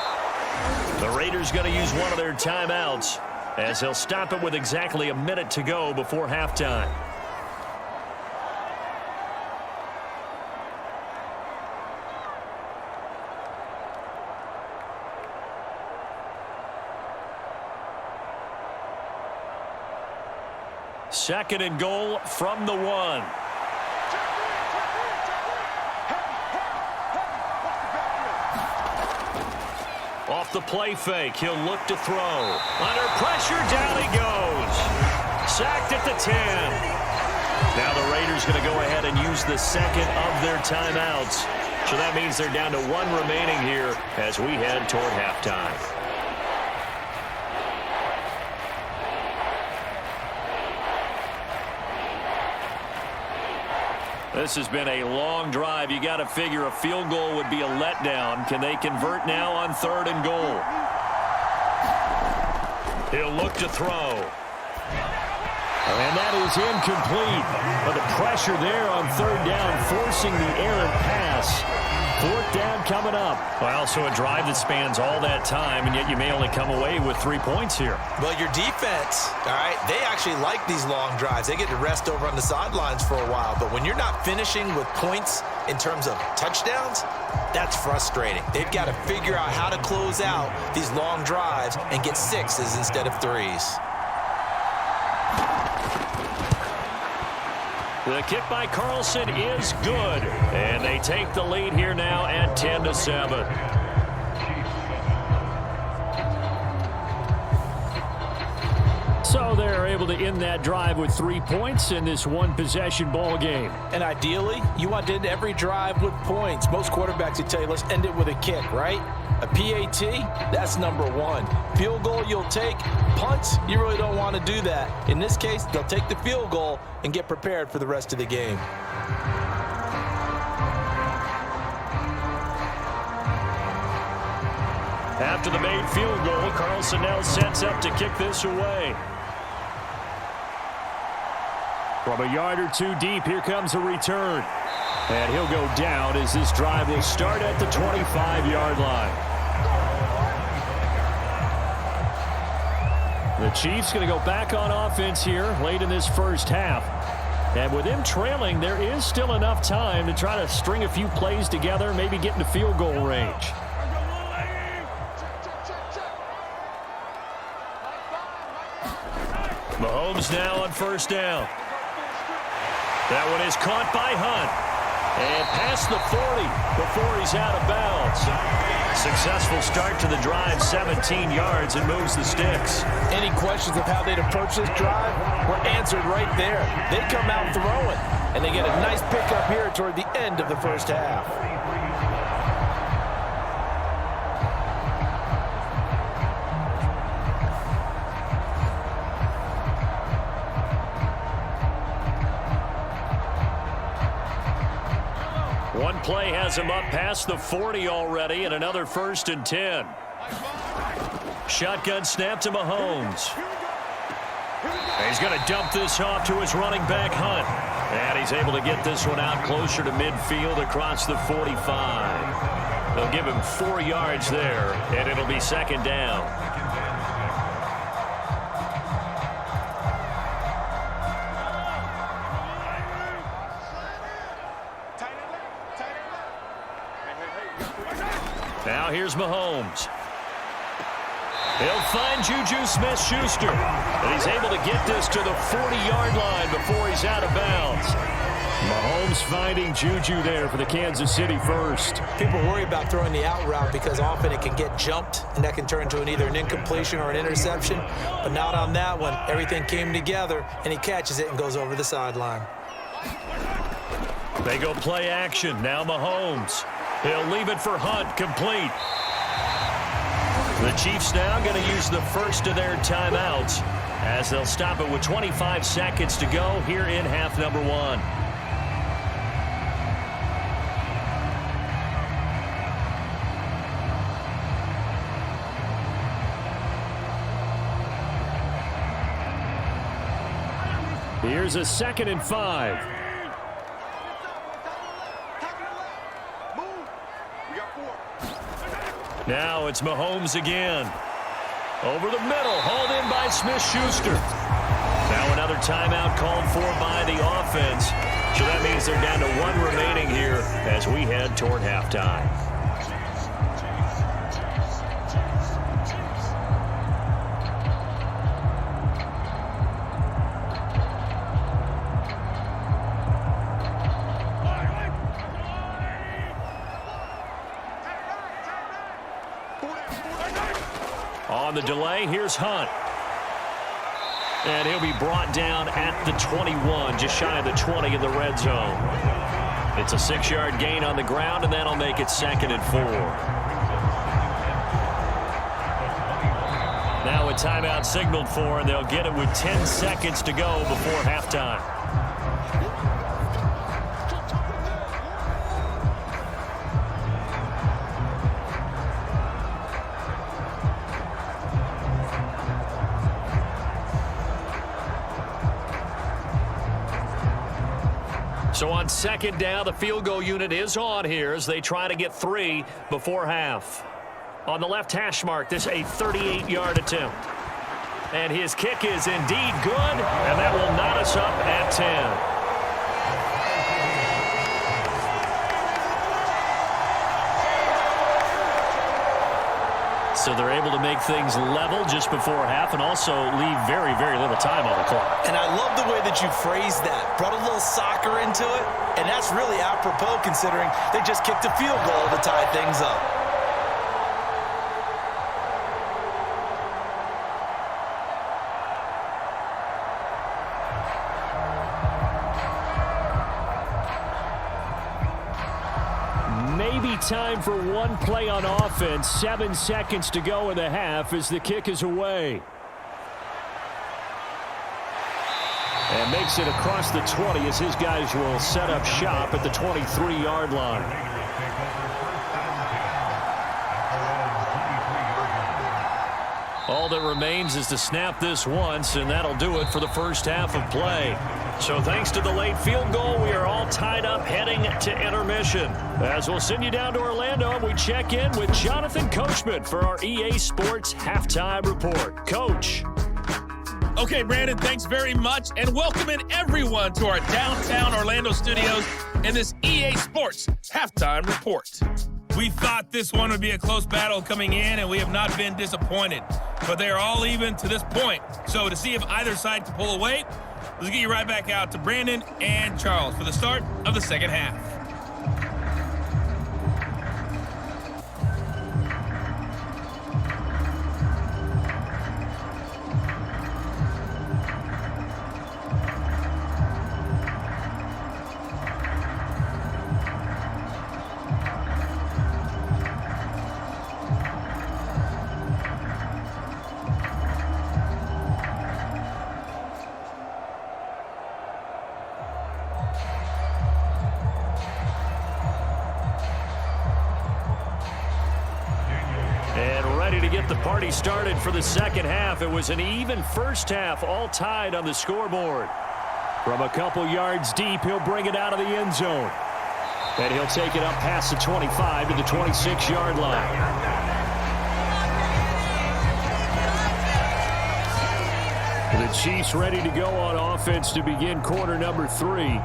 The Raiders going to use one of their timeouts as he'll stop it with exactly a minute to go before halftime. Second and goal from the 1. Off the play fake, he'll look to throw. Under pressure, down he goes. Sacked at the 10. Now the Raiders going to go ahead and use the second of their timeouts. So that means they're down to 1 remaining here as we head toward halftime. This has been a long drive. You got to figure a field goal would be a letdown. Can they convert now on 3rd and goal? He'll look to throw. And that is incomplete. But the pressure there on 3rd down, forcing the errant pass. 4th down coming up. Well, so a drive that spans all that time, and yet you may only come away with 3 points here. Well, your defense, all right, they actually like these long drives. They get to rest over on the sidelines for a while. But when you're not finishing with points in terms of touchdowns, that's frustrating. They've got to figure out how to close out these long drives and get 6s instead of 3s. The kick by Carlson is good. And they take the lead here now at 10-7. So they're able to end that drive with 3 points in this one-possession ball game. And ideally, you want to end every drive with points. Most quarterbacks would tell you, let's end it with a kick, right? A PAT, that's #1. Field goal you'll take. Punts, you really don't want to do that. In this case, they'll take the field goal and get prepared for the rest of the game. After the made field goal, Carlson now sets up to kick this away. From a yard or two deep, here comes a return. And he'll go down as this drive will start at the 25-yard line. The Chiefs going to go back on offense here late in this first half. And with them trailing, there is still enough time to try to string a few plays together, maybe get into field goal range. Mahomes now on 1st down. That one is caught by Hunt. And past the 40 before he's out of bounds. Successful start to the drive, 17 yards, and moves the sticks. Any questions of how they'd approach this drive were answered right there. They come out throwing, and they get a nice pickup here toward the end of the first half. One play has him up past the 40 already, and another 1st and 10. Shotgun snap to Mahomes. He's going to dump this off to his running back, Hunt. And he's able to get this one out closer to midfield across the 45. They'll give him 4 yards there, and it'll be 2nd down. Now here's Mahomes. He'll find Juju Smith-Schuster. And he's able to get this to the 40-yard line before he's out of bounds. Mahomes finding Juju there for the Kansas City first. People worry about throwing the out route because often it can get jumped, and that can turn into either an incompletion or an interception. But not on that one. Everything came together, and he catches it and goes over the sideline. They go play action. Now Mahomes. He'll leave it for Hunt, complete. The Chiefs now going to use the first of their timeouts as they'll stop it with 25 seconds to go here in half number 1. Here's a 2nd and 5. Now it's Mahomes again. Over the middle, hauled in by Smith-Schuster. Now another timeout called for by the offense. So that means they're down to 1 remaining here as we head toward halftime. On the delay, here's Hunt. And he'll be brought down at the 21, just shy of the 20 in the red zone. It's a 6-yard gain on the ground, and that'll make it 2nd and 4. Now a timeout signaled for, and they'll get it with 10 seconds to go before halftime. So on second down, the field goal unit is on here as they try to get 3 before half. On the left hash mark, this a 38-yard attempt. And his kick is indeed good, and that will knot us up at 10. So they're able to make things level just before half and also leave very, very little time on the clock. And I love the way that you phrased that. Brought a little soccer into it, and that's really apropos considering they just kicked a field goal to tie things up. Maybe time for one play on offense. 7 seconds to go in the half as the kick is away. And makes it across the 20 as his guys will set up shop at the 23-yard line. All that remains is to snap this once, and that'll do it for the first half of play. So thanks to the late field goal, we are all tied up heading to intermission. As we'll send you down to Orlando, and we check in with Jonathan Coachman for our EA Sports Halftime Report. Coach. Okay, Brandon, thanks very much, and welcome in everyone to our downtown Orlando studios in this EA Sports Halftime Report. We thought this one would be a close battle coming in, and we have not been disappointed. But they are all even to this point. So to see if either side can pull away, let's get you right back out to Brandon and Charles for the start of the second half. The party started for the second half. It was an even first half, all tied on the scoreboard. From a couple yards deep, he'll bring it out of the end zone. And he'll take it up past the 25 to the 26-yard line. The Chiefs ready to go on offense to begin quarter number 3.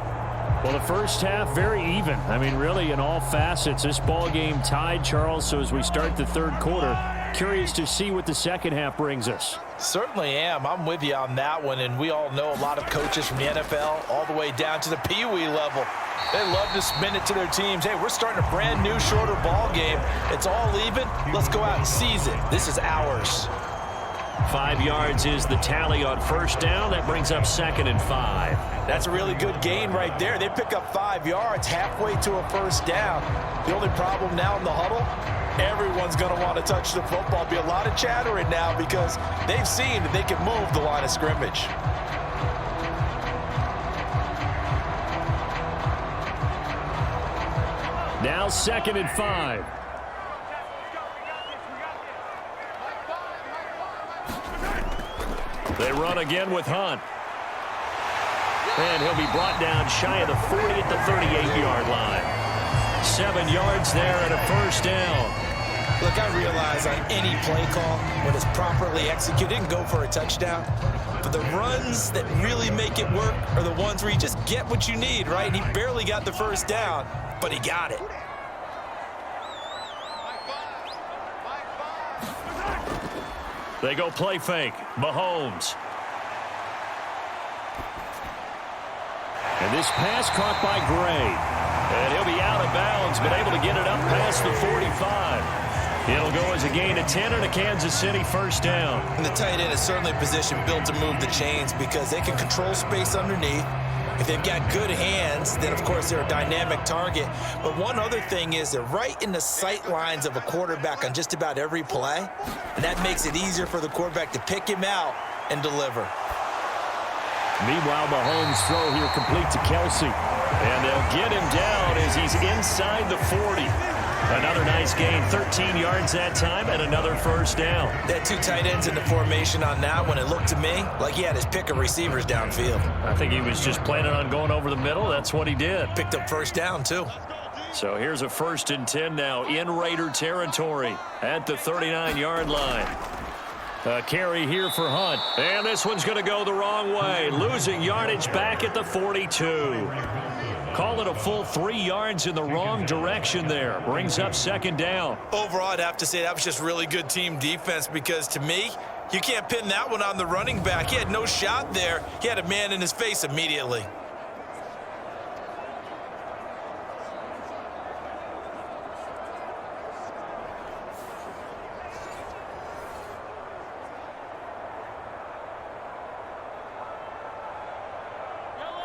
Well, the first half, very even. I mean, really, in all facets, this ball game tied, Charles. So as we start the third quarter, curious to see what the second half brings us. Certainly am. I'm with you on that one, and we all know a lot of coaches from the NFL all the way down to the Pee Wee level. They love to spin it to their teams. Hey, we're starting a brand new, shorter ball game. It's all even. Let's go out and seize it. This is ours. 5 yards is the tally on first down. That brings up 2nd and 5. That's a really good gain right there. They pick up 5 yards halfway to a first down. The only problem now in the huddle, everyone's going to want to touch the football. Be a lot of chattering now because they've seen that they can move the line of scrimmage. Now 2nd and 5. They run again with Hunt. And he'll be brought down shy of the 40 at the 38-yard line. 7 yards there and a first down. Look, I realize on any play call, when it's properly executed, it can go for a touchdown. But the runs that really make it work are the ones where you just get what you need, right? And he barely got the first down, but he got it. They go play fake. Mahomes. And this pass caught by Gray. And he'll be out of bounds, but able to get it up past the 45. It'll go as a gain of 10 and a Kansas City first down. And the tight end is certainly a position built to move the chains because they can control space underneath. If they've got good hands, then, of course, they're a dynamic target. But one other thing is they're right in the sight lines of a quarterback on just about every play, and that makes it easier for the quarterback to pick him out and deliver. Meanwhile, Mahomes' throw here complete to Kelsey. And they'll get him down as he's inside the 40. Another nice gain, 13 yards that time, and another first down. They had two tight ends in the formation on that one. It looked to me like he had his pick of receivers downfield. I think he was just planning on going over the middle. That's what he did. Picked up first down, too. So here's a 1st and 10 now in Raider territory at the 39-yard line. A carry here for Hunt. And this one's going to go the wrong way. Losing yardage back at the 42. Call it a full 3 yards in the wrong direction there. Brings up 2nd down. Overall, I'd have to say that was just really good team defense because, to me, you can't pin that one on the running back. He had no shot there. He had a man in his face immediately.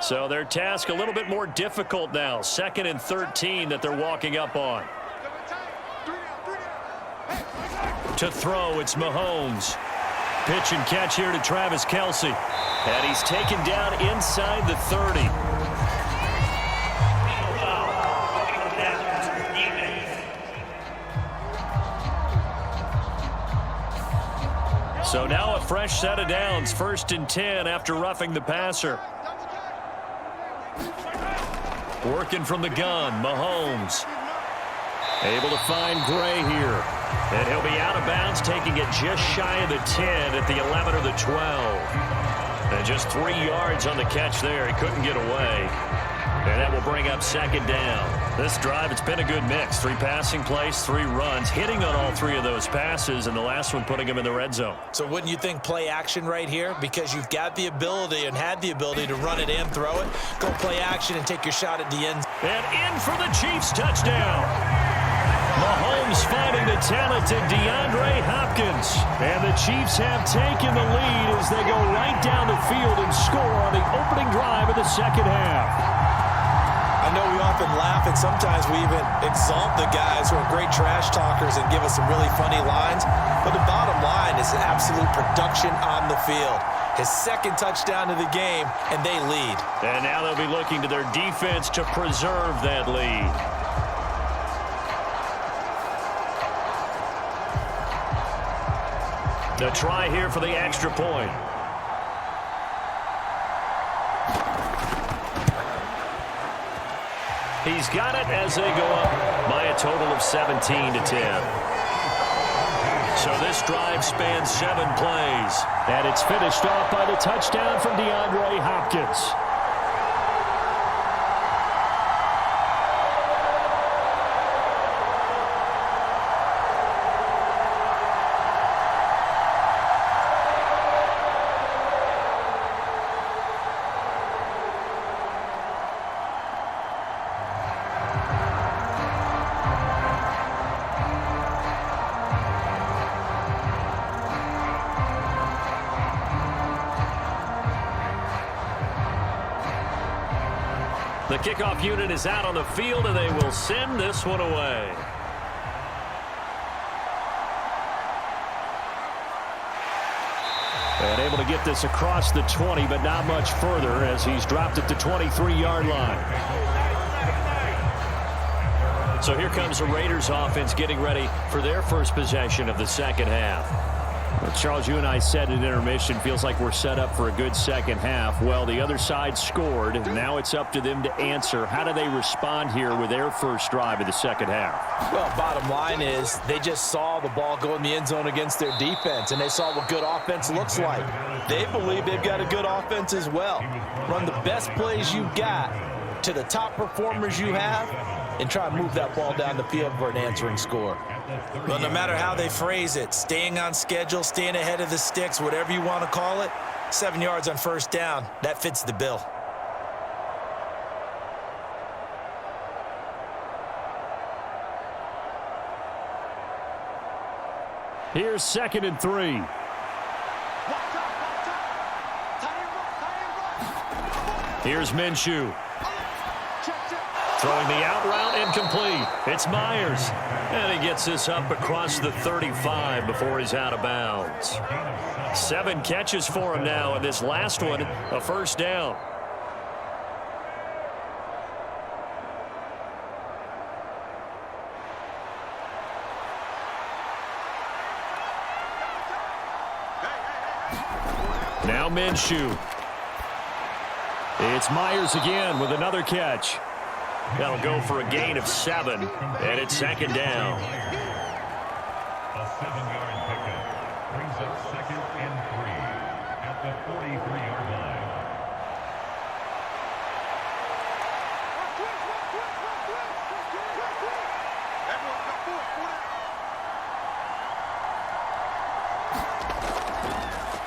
So their task a little bit more difficult now. 2nd and 13 that they're walking up on. To throw, it's Mahomes. Pitch and catch here to Travis Kelce. And he's taken down inside the 30. So now a fresh set of downs. 1st and 10 after roughing the passer. Working from the gun, Mahomes. Able to find Gray here. And he'll be out of bounds, taking it just shy of the 10 at the 11 or the 12. And just 3 yards on the catch there. He couldn't get away. And that will bring up 2nd down. This drive, it's been a good mix. 3 passing plays, 3 runs, hitting on all 3 of those passes, and the last one putting him in the red zone. So wouldn't you think play action right here? Because you've got the ability and had the ability to run it and throw it. Go play action and take your shot at the end. And in for the Chiefs touchdown. Mahomes finding the talented DeAndre Hopkins. And the Chiefs have taken the lead as they go right down the field and score on the opening drive of the 2nd half. I know we often laugh, and sometimes we even exalt the guys who are great trash talkers and give us some really funny lines. But the bottom line is absolute production on the field. His 2nd touchdown of the game, and they lead. And now they'll be looking to their defense to preserve that lead. The try here for the extra point. He's got it as they go up by a total of 17 to 10. So this drive spans 7 plays. And it's finished off by the touchdown from DeAndre Hopkins. The kickoff unit is out on the field, and they will send this one away. And able to get this across the 20, but not much further as he's dropped at the 23-yard line. So here comes the Raiders offense getting ready for their first possession of the 2nd half. Well, Charles, you and I said at intermission, feels like we're set up for a good 2nd half. Well, the other side scored. Now it's up to them to answer. How do they respond here with their first drive of the 2nd half? Well, bottom line is they just saw the ball go in the end zone against their defense, and they saw what good offense looks like. They believe they've got a good offense as well. Run the best plays you've got to the top performers you have and try and move that ball down the field for an answering score. Well, no matter how they phrase it, staying on schedule, staying ahead of the sticks, whatever you want to call it, 7 yards on 1st down, that fits the bill. Here's 2nd and 3. Here's Minshew. Throwing the out route incomplete. It's Myers. And he gets this up across the 35 before he's out of bounds. 7 catches for him now, and this last one, a 1st down. Now Minshew. It's Myers again with another catch. That'll go for a gain of 7, and it's second down. A 7-yard pickup brings up 2nd and 3 at the 43-yard line.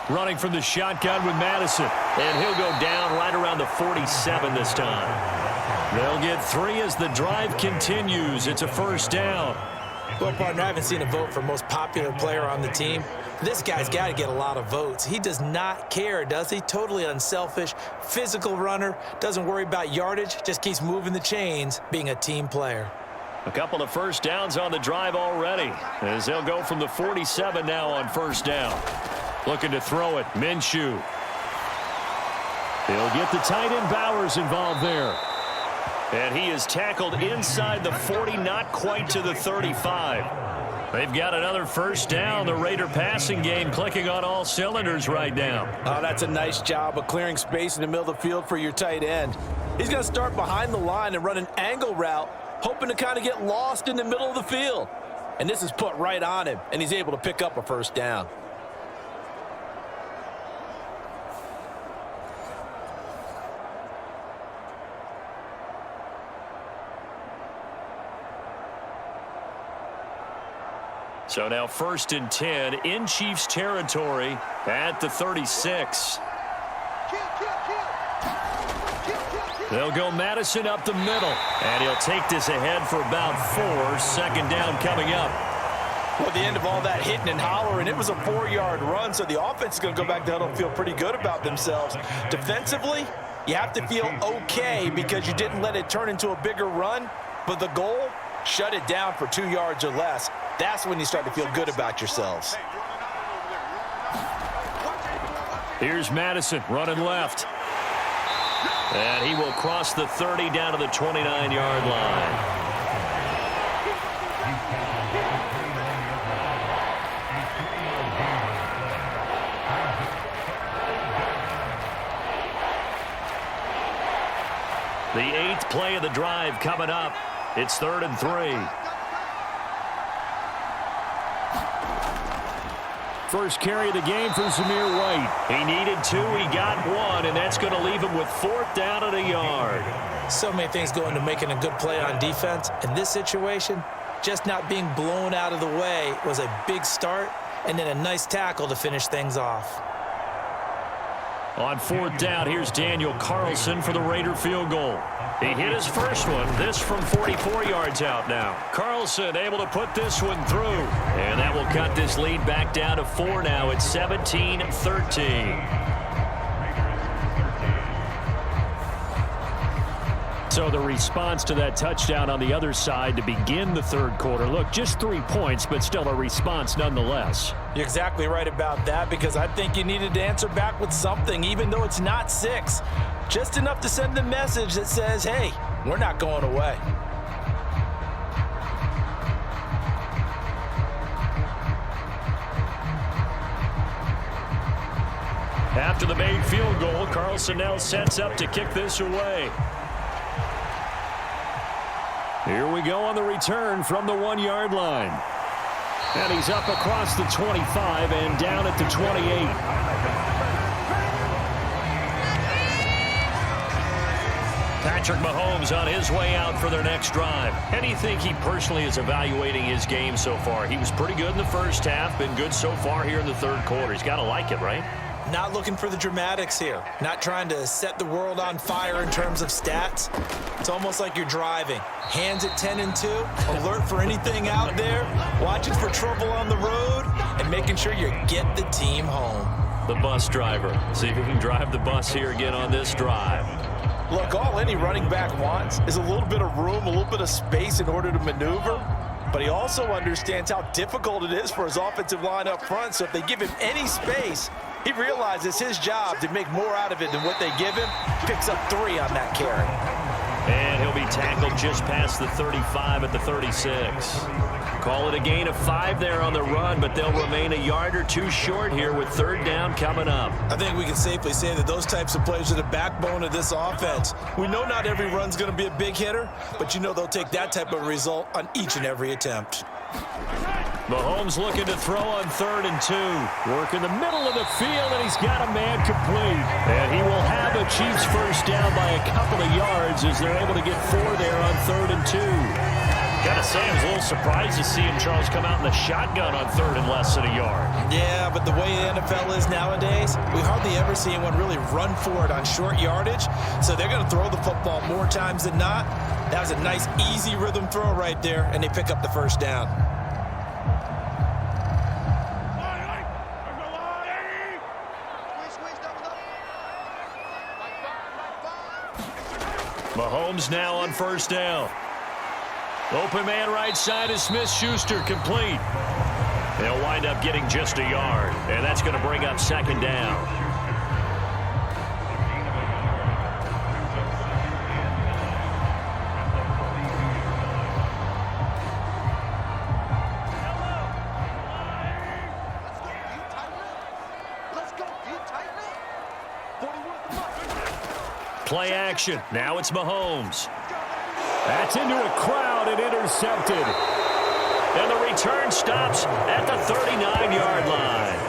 Running from the shotgun with Madison. And he'll go down right around the 47 this time. They'll get 3 as the drive continues. It's a first down. Well, partner, I haven't seen a vote for most popular player on the team. This guy's got to get a lot of votes. He does not care, does he? Totally unselfish, physical runner, doesn't worry about yardage, just keeps moving the chains, being a team player. A couple of first downs on the drive already, as they'll go from the 47 now on first down. Looking to throw it, Minshew. He'll get the tight end Bowers involved there. And he is tackled inside the 40, not quite to the 35. They've got another first down. The Raider passing game clicking on all cylinders right now. Oh, that's a nice job of clearing space in the middle of the field for your tight end. He's going to start behind the line and run an angle route, hoping to kind of get lost in the middle of the field. And this is put right on him, and he's able to pick up a first down. So now 1st and 10 in Chiefs territory at the 36. They'll go Madison up the middle, and he'll take this ahead for about 4. Second down coming up. Well, at the end of all that hitting and hollering, it was a 4-yard run, so the offense is going to go back down and feel pretty good about themselves. Defensively, you have to feel okay because you didn't let it turn into a bigger run, but the goal, shut it down for 2 yards or less. That's when you start to feel good about yourselves. Here's Madison running left. And he will cross the 30 down to the 29-yard line. The 8th play of the drive coming up. It's 3rd and 3. First carry of the game for Zamir White. He needed 2, he got 1, and that's going to leave him with 4th down at a yard. So many things go into making a good play on defense. In this situation, just not being blown out of the way was a big start, and then a nice tackle to finish things off. On 4th down, here's Daniel Carlson for the Raider field goal. He hit his first one, this from 44 yards out now. Carlson able to put this one through. And that will cut this lead back down to 4 now. It's 17-13. So the response to that touchdown on the other side to begin the 3rd quarter. Look, just 3 points, but still a response nonetheless. You're exactly right about that because I think you needed to answer back with something, even though it's not 6. Just enough to send the message that says, hey, we're not going away. After the made field goal, Carlson now sets up to kick this away. Here we go on the return from the 1-yard line. And he's up across the 25 and down at the 28. Patrick Mahomes on his way out for their next drive. How do you think he personally is evaluating his game so far? He was pretty good in the first half, been good so far here in the 3rd quarter. He's got to like it, right? Not looking for the dramatics here. Not trying to set the world on fire in terms of stats. It's almost like you're driving. Hands at 10 and 2, alert for anything out there, watching for trouble on the road, and making sure you get the team home. The bus driver. See if he can drive the bus here again on this drive. Look, all any running back wants is a little bit of room, a little bit of space in order to maneuver. But he also understands how difficult it is for his offensive line up front. So if they give him any space, he realizes his job to make more out of it than what they give him. Picks up 3 on that carry. And he'll be tackled just past the 35 at the 36. Call it a gain of 5 there on the run, but they'll remain a yard or two short here with third down coming up. I think we can safely say that those types of plays are the backbone of this offense. We know not every run's going to be a big hitter, but you know they'll take that type of result on each and every attempt. Mahomes looking to throw on 3rd and 2. Work in the middle of the field, and he's got a man complete. And he will have a Chiefs first down by a couple of yards as they're able to get 4 there on 3rd and 2. Gotta say, I was a little surprised to see him, Charles, come out in the shotgun on 3rd and less than a yard. Yeah, but the way the NFL is nowadays, we hardly ever see anyone really run for it on short yardage. So they're going to throw the football more times than not. That was a nice, easy rhythm throw right there, and they pick up the first down. Mahomes now on first down. Open man right side is Smith-Schuster, complete. They'll wind up getting just a yard, and that's going to bring up second down. Play action. Now it's Mahomes. That's into a crowd and intercepted. And the return stops at the 39-yard line.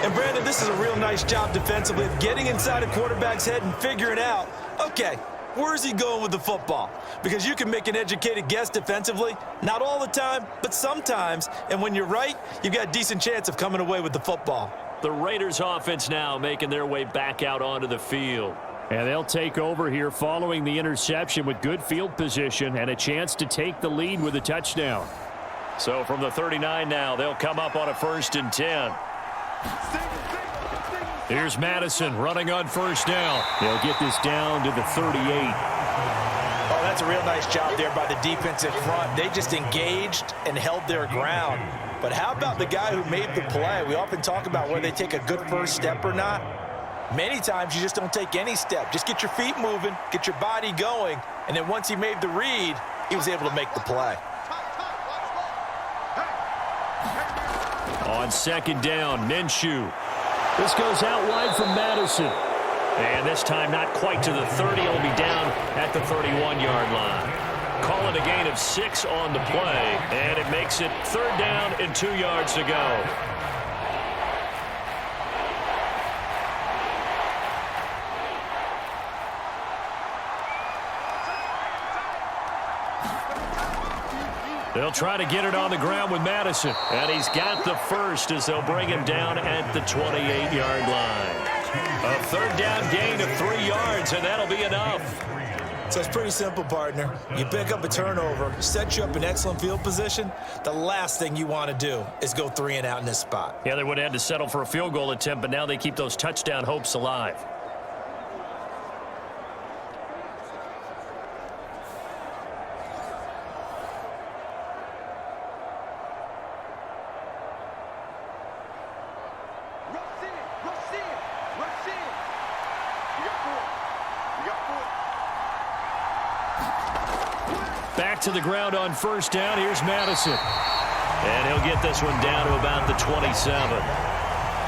And, Brandon, this is a real nice job defensively of getting inside a quarterback's head and figuring out, okay, where's he going with the football? Because you can make an educated guess defensively, not all the time, but sometimes. And when you're right, you've got a decent chance of coming away with the football. The Raiders offense now making their way back out onto the field. And they'll take over here following the interception with good field position and a chance to take the lead with a touchdown. So from the 39 now, they'll come up on a 1st and 10. Here's Madison running on first down. They'll get this down to the 38. Oh, that's a real nice job there by the defensive front. They just engaged and held their ground. But how about the guy who made the play? We often talk about whether they take a good first step or not. Many times you just don't take any step. Just get your feet moving, get your body going, and then once he made the read, he was able to make the play. On second down, Minshew. This goes out wide from Madison. And this time not quite to the 30. It'll be down at the 31-yard line. Call it a gain of 6 on the play, and it makes it 3rd down and 2 yards to go. They'll try to get it on the ground with Madison. And he's got the first as they'll bring him down at the 28-yard line. A 3rd down gain of 3 yards, and that'll be enough. So it's pretty simple, partner. You pick up a turnover, set you up in excellent field position. The last thing you want to do is go 3 and out in this spot. Yeah, they would have had to settle for a field goal attempt, but now they keep those touchdown hopes alive. Back to the ground on first down. Here's Madison. And he'll get this one down to about the 27.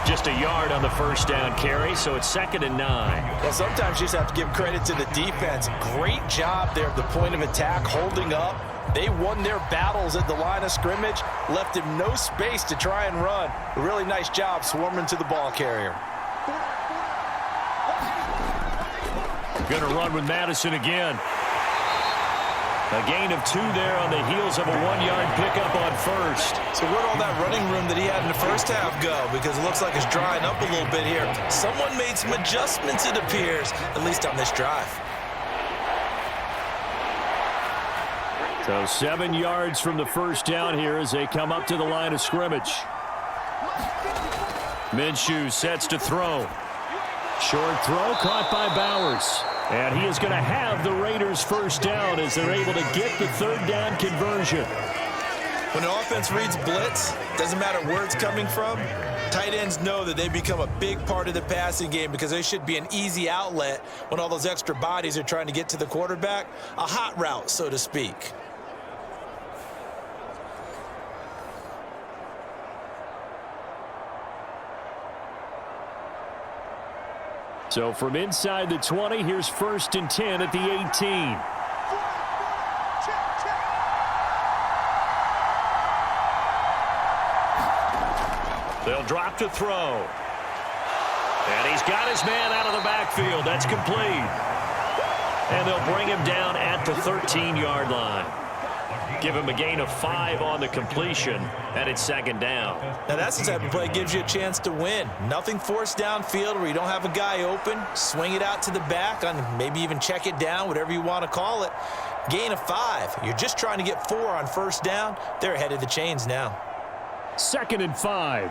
Just a yard on the first down carry, so it's 2nd and 9. Well, sometimes you just have to give credit to the defense. Great job there at the point of attack, holding up. They won their battles at the line of scrimmage, left him no space to try and run. A really nice job swarming to the ball carrier. Going to run with Madison again. A gain of 2 there on the heels of a 1-yard pickup on first. So where'd all that running room that he had in the first half go? Because it looks like it's drying up a little bit here. Someone made some adjustments, it appears, at least on this drive. So 7 yards from the first down here as they come up to the line of scrimmage. Minshew sets to throw. Short throw caught by Bowers. And he is going to have. have the Raiders first down as they're able to get the third down conversion. When an offense reads blitz, doesn't matter where it's coming from, tight ends know that they become a big part of the passing game because they should be an easy outlet when all those extra bodies are trying to get to the quarterback. A hot route, so to speak. So from inside the 20, here's 1st and 10 at the 18. They'll drop to throw. And he's got his man out of the backfield. That's complete. And they'll bring him down at the 13-yard line. Give him a gain of 5 on the completion, and it's 2nd down. Now that's the type of play that gives you a chance to win. Nothing forced downfield where you don't have a guy open. Swing it out to the back, on maybe even check it down, whatever you want to call it. Gain of 5. You're just trying to get 4 on 1st down. They're ahead of the chains now. 2nd and 5.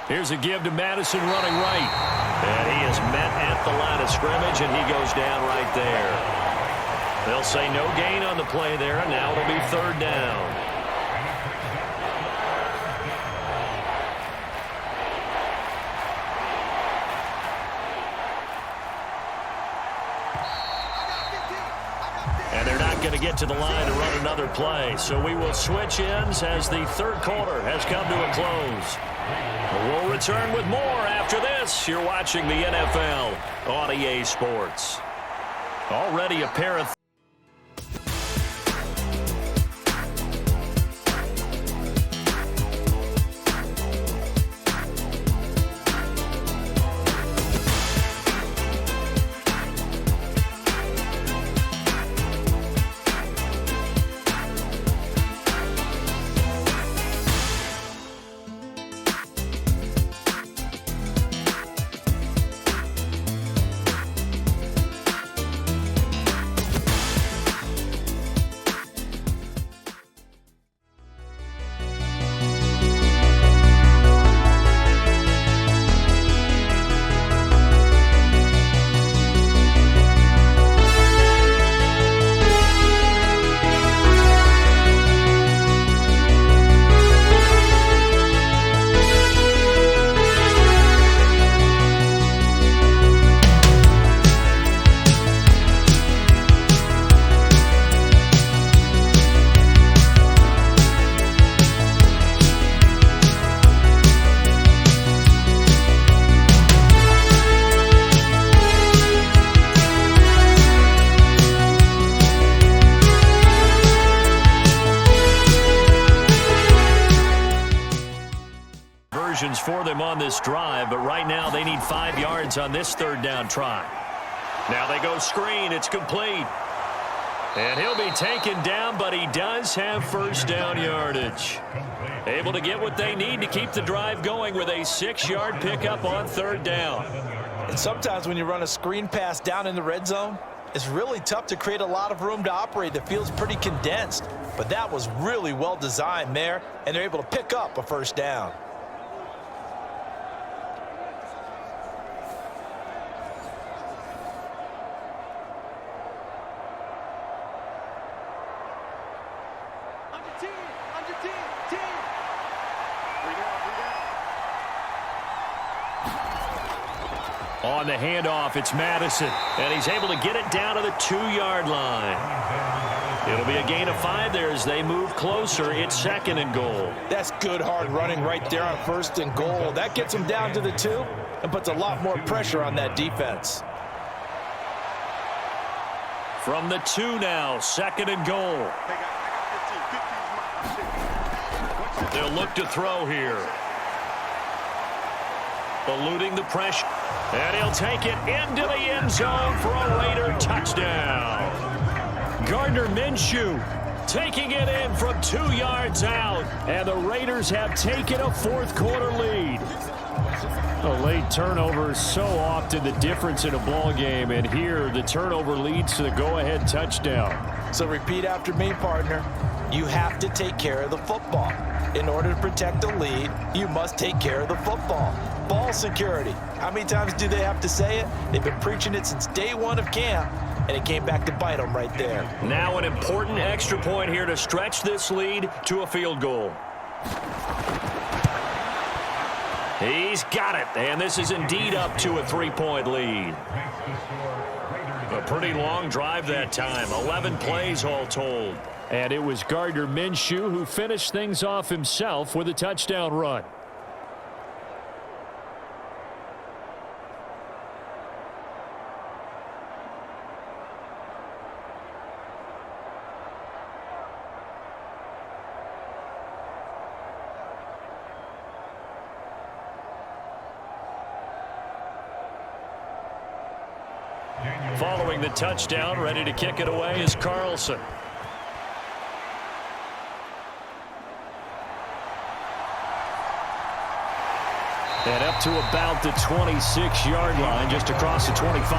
Here's a give to Madison running right. And he is met at the line of scrimmage, and he goes down right there. They'll say no gain on the play there, and now it'll be 3rd down. And they're not going to get to the line to run another play, so we will switch ends as the 3rd quarter has come to a close. We'll return with more after this. You're watching the NFL on EA Sports. Already a pair of... for them on this drive, but right now they need 5 yards on this 3rd down try. Now they go screen. It's complete. And he'll be taken down, but he does have 1st down yardage. Able to get what they need to keep the drive going with a 6-yard pickup on 3rd down. And sometimes when you run a screen pass down in the red zone, it's really tough to create a lot of room to operate. The field's pretty condensed, but that was really well designed there, and they're able to pick up a 1st down. On the handoff, it's Madison, and he's able to get it down to the 2-yard line. It'll be a gain of 5 there as they move closer. It's 2nd and goal. That's good hard running right there on 1st and goal. That gets them down to the 2 and puts a lot more pressure on that defense. From the 2 now, 2nd and goal. They'll look to throw here. Eluding the pressure. And he'll take it into the end zone for a Raider touchdown. Gardner Minshew taking it in from 2 yards out. And the Raiders have taken a 4th quarter lead. A late turnover is so often the difference in a ball game. And here the turnover leads to the go-ahead touchdown. So repeat after me, partner. You have to take care of the football. In order to protect the lead, you must take care of the football. ball security. How many times do they have to say it? They've been preaching it since day one of camp, and it came back to bite them right there. Now an important extra point here to stretch this lead to a field goal. He's got it, and this is indeed up to a 3-point lead. A pretty long drive that time, 11 plays all told. And it was Gardner Minshew who finished things off himself with a touchdown run. Following the touchdown, ready to kick it away is Carlson. And up to about the 26-yard line, just across the 25.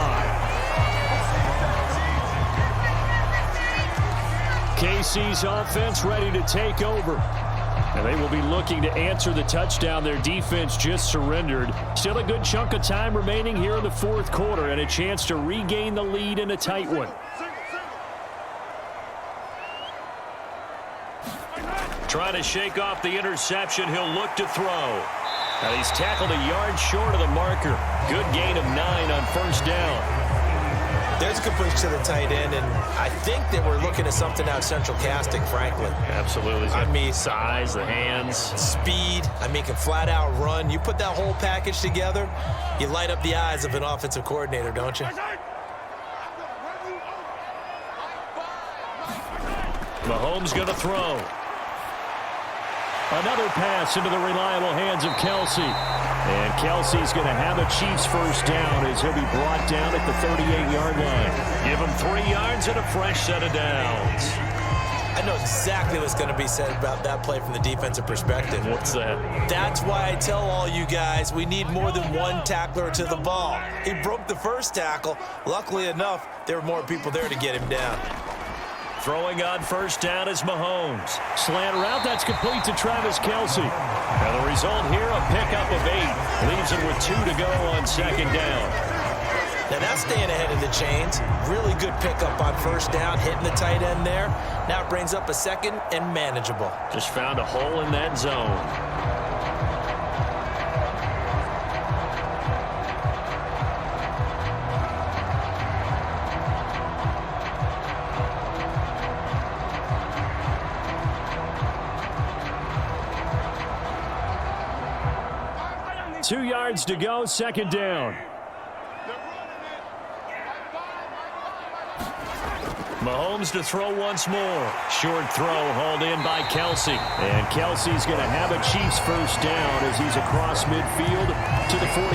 KC's offense ready to take over. And they will be looking to answer the touchdown their defense just surrendered. Still a good chunk of time remaining here in the fourth quarter and a chance to regain the lead in a tight one. Trying to shake off the interception, he'll look to throw. Now he's tackled a yard short of the marker. Good gain of 9 on first down. There's a completion to the tight end, and I think that we're looking at something out of central casting, frankly. Absolutely. I mean, size, the hands. Speed. I mean, can flat out run. You put that whole package together, you light up the eyes of an offensive coordinator, don't you? Mahomes going to throw. Another pass into the reliable hands of Kelsey. And Kelsey's going to have a Chiefs first down as he'll be brought down at the 38-yard line. Give him 3 yards and a fresh set of downs. I know exactly what's going to be said about that play from the defensive perspective. What's that? That's why I tell all you guys we need more than one tackler to the ball. He broke the first tackle. Luckily enough, there were more people there to get him down. Throwing on first down is Mahomes. Slant route, that's complete to Travis Kelsey. And the result here, a pickup of 8. Leaves him with 2 to go on second down. Now that's staying ahead of the chains. Really good pickup on first down, hitting the tight end there. Now it brings up a second and manageable. Just found a hole in that zone. Two yards to go, second down. Mahomes to throw once more. Short throw hauled in by Kelsey. And Kelsey's going to have a Chiefs first down as he's across midfield to the 48.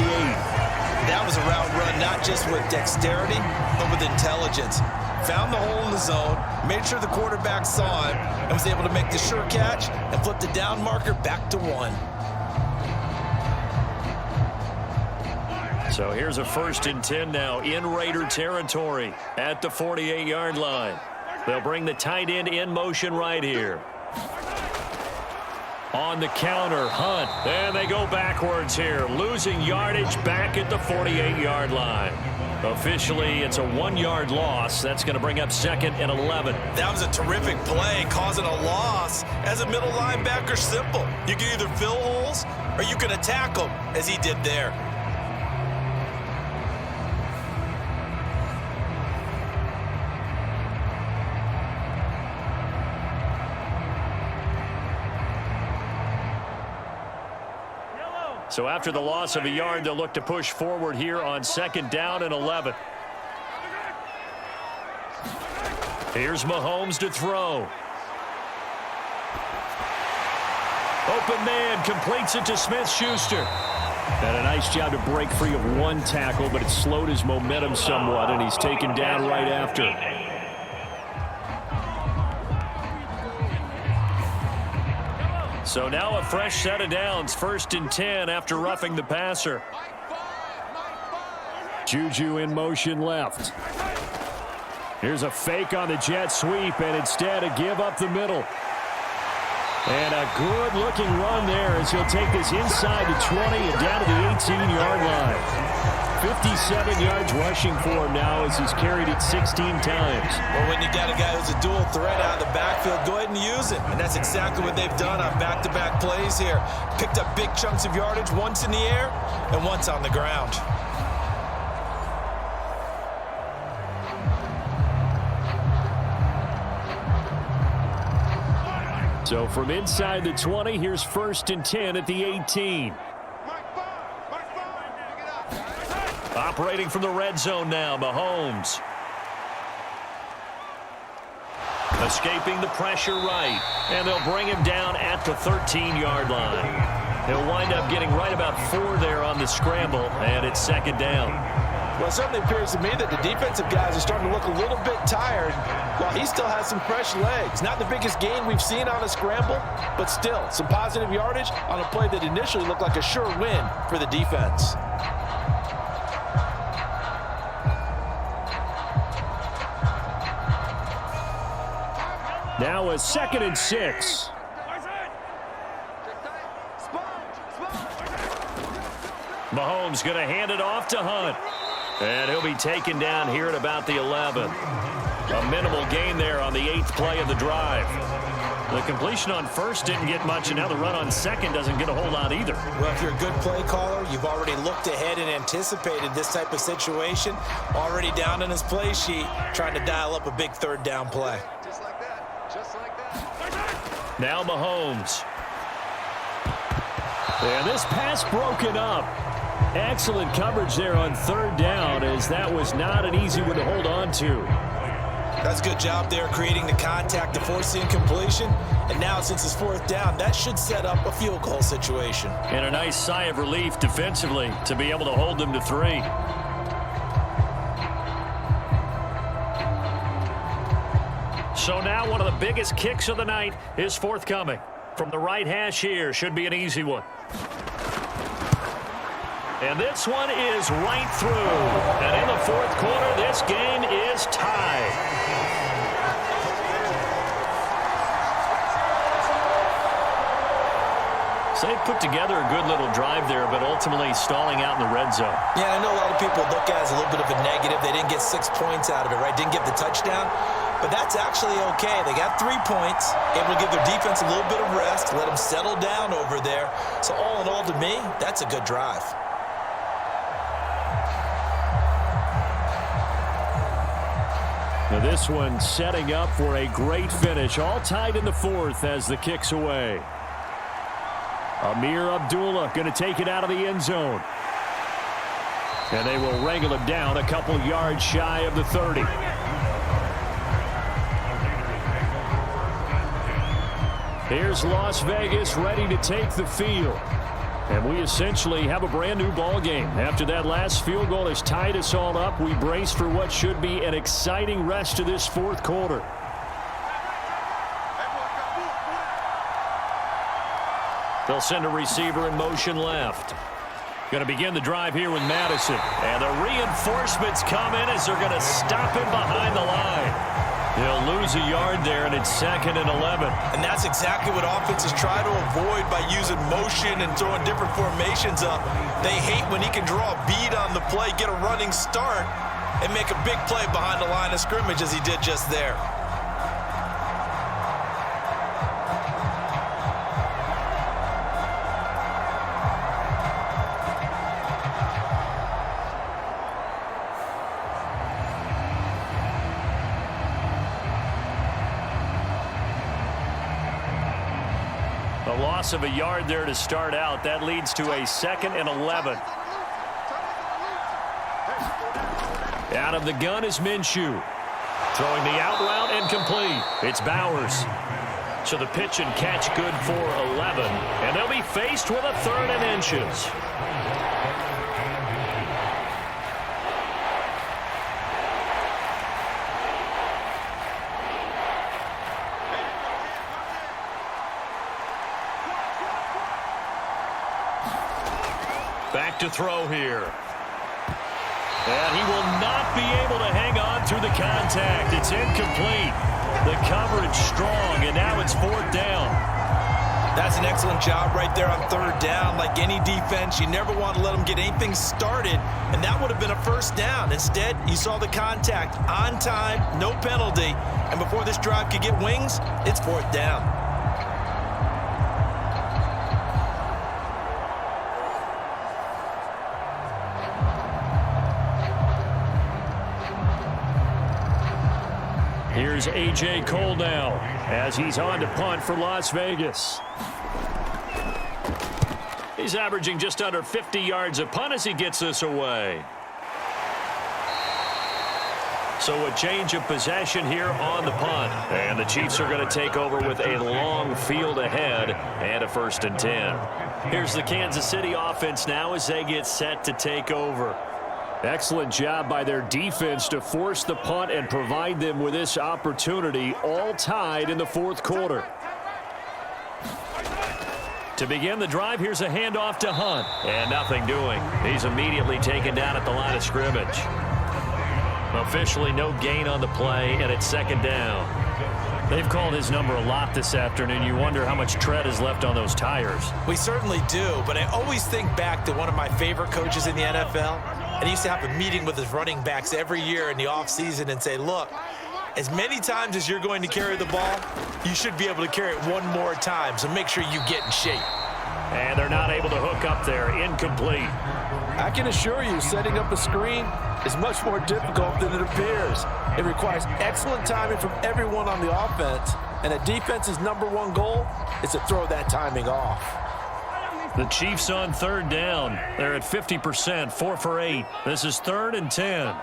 That was a route run not just with dexterity, but with intelligence. Found the hole in the zone, made sure the quarterback saw him, and was able to make the sure catch and flip the down marker back to 1. So here's a 1st and 10 now in Raider territory at the 48-yard line. They'll bring the tight end in motion right here. On the counter, Hunt. And they go backwards here, losing yardage back at the 48-yard line. Officially, it's a 1-yard loss. That's going to bring up 2nd and 11. That was a terrific play, causing a loss. As a middle linebacker, simple. You can either fill holes or you can attack them, as he did there. So after the loss of a yard, they'll look to push forward here on 2nd down and 11. Here's Mahomes to throw. Open man, completes it to Smith-Schuster. And a nice job to break free of one tackle, but it slowed his momentum somewhat, and he's taken down right after. So now a fresh set of downs, 1st and 10 after roughing the passer. Juju in motion left. Here's a fake on the jet sweep, and instead a give up the middle. And a good-looking run there as he'll take this inside the 20 and down to the 18-yard line. 57 yards rushing for him now as he's carried it 16 times. Well, when you got a guy who's a dual threat out of the backfield, go ahead and use it. And that's exactly what they've done on back-to-back plays here. Picked up big chunks of yardage, once in the air and once on the ground. So from inside the 20, here's 1st and 10 at the 18. Operating from the red zone now, Mahomes. Escaping the pressure right, and they'll bring him down at the 13-yard line. He'll wind up getting right about 4 there on the scramble, and it's 2nd down. Well, it certainly appears to me that the defensive guys are starting to look a little bit tired while he still has some fresh legs. Not the biggest gain we've seen on a scramble, but still some positive yardage on a play that initially looked like a sure win for the defense. Now a 2nd and 6. Mahomes going to hand it off to Hunt. And he'll be taken down here at about the 11. A minimal gain there on the 8th play of the drive. The completion on 1st didn't get much, and now the run on 2nd doesn't get a whole lot either. Well, if you're a good play caller, you've already looked ahead and anticipated this type of situation. Already down in his play sheet, trying to dial up a big 3rd down play. Just like that. Just like that. Now Mahomes. And this pass broken up. Excellent coverage there on 3rd down, as that was not an easy one to hold on to. That's a good job there creating the contact to force the incompletion. And now since it's 4th down, that should set up a field goal situation. And a nice sigh of relief defensively to be able to hold them to 3. So now one of the biggest kicks of the night is forthcoming. From the right hash here, should be an easy one. And this one is right through. And in the 4th quarter, this game is tied. So they put together a good little drive there, but ultimately stalling out in the red zone. Yeah, I know a lot of people look at it as a little bit of a negative. They didn't get 6 points out of it, right? Didn't get the touchdown. But that's actually okay. They got 3 points, able to give their defense a little bit of rest, let them settle down over there. So all in all, to me, that's a good drive. Now this one setting up for a great finish. All tied in the 4th as the kick's away. Amir Abdullah going to take it out of the end zone. And they will wrangle him down a couple yards shy of the 30. Here's Las Vegas ready to take the field. And we essentially have a brand new ball game. After that last field goal has tied us all up, we brace for what should be an exciting rest of this 4th quarter. They'll send a receiver in motion left. Going to begin the drive here with Madison. And the reinforcements come in as they're going to stop him behind the line. He'll lose a yard there, and it's 2nd and 11. And that's exactly what offenses try to avoid by using motion and throwing different formations up. They hate when he can draw a bead on the play, get a running start, and make a big play behind the line of scrimmage as he did just there. A loss of a yard there to start out. That leads to a 2nd and 11. Out of the gun is Minshew. Throwing the out route and complete. It's Bowers. So the pitch and catch good for 11. And they'll be faced with a 3rd and inches. Back to throw here. And he will not be able to hang on through the contact. It's incomplete. The coverage strong, and now it's 4th down. That's an excellent job right there on third down. Like any defense, you never want to let them get anything started, and that would have been a first down. Instead, you saw the contact on time, no penalty, and before this drive could get wings, it's fourth down. Here's A.J. Cole now as he's on to punt for Las Vegas. He's averaging just under 50 yards a punt as he gets this away. So a change of possession here on the punt. And the Chiefs are going to take over with a long field ahead and a 1st and 10. Here's the Kansas City offense now as they get set to take over. Excellent job by their defense to force the punt and provide them with this opportunity, all tied in the 4th quarter. To begin the drive, here's a handoff to Hunt. And nothing doing. He's immediately taken down at the line of scrimmage. Officially no gain on the play, and it's 2nd down. They've called his number a lot this afternoon. You wonder how much tread is left on those tires. We certainly do, but I always think back to one of my favorite coaches in the NFL. And he used to have a meeting with his running backs every year in the offseason and say, look, as many times as you're going to carry the ball, you should be able to carry it one more time, so make sure you get in shape. And they're not able to hook up there. Incomplete. I can assure you, setting up a screen is much more difficult than it appears. It requires excellent timing from everyone on the offense, and a defense's #1 goal is to throw that timing off. The Chiefs on 3rd down. They're at 50%, 4 for 8. This is 3rd and 10.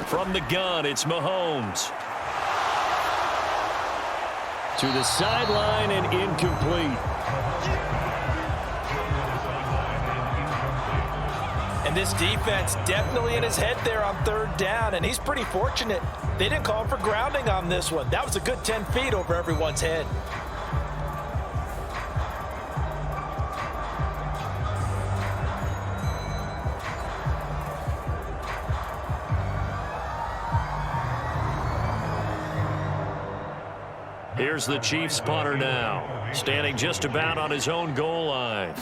From the gun, it's Mahomes. To the sideline and incomplete. And this defense definitely in his head there on 3rd down, and he's pretty fortunate. They didn't call for grounding on this one. That was a good 10 feet over everyone's head. Here's the Chiefs punter now, standing just about on his own goal line.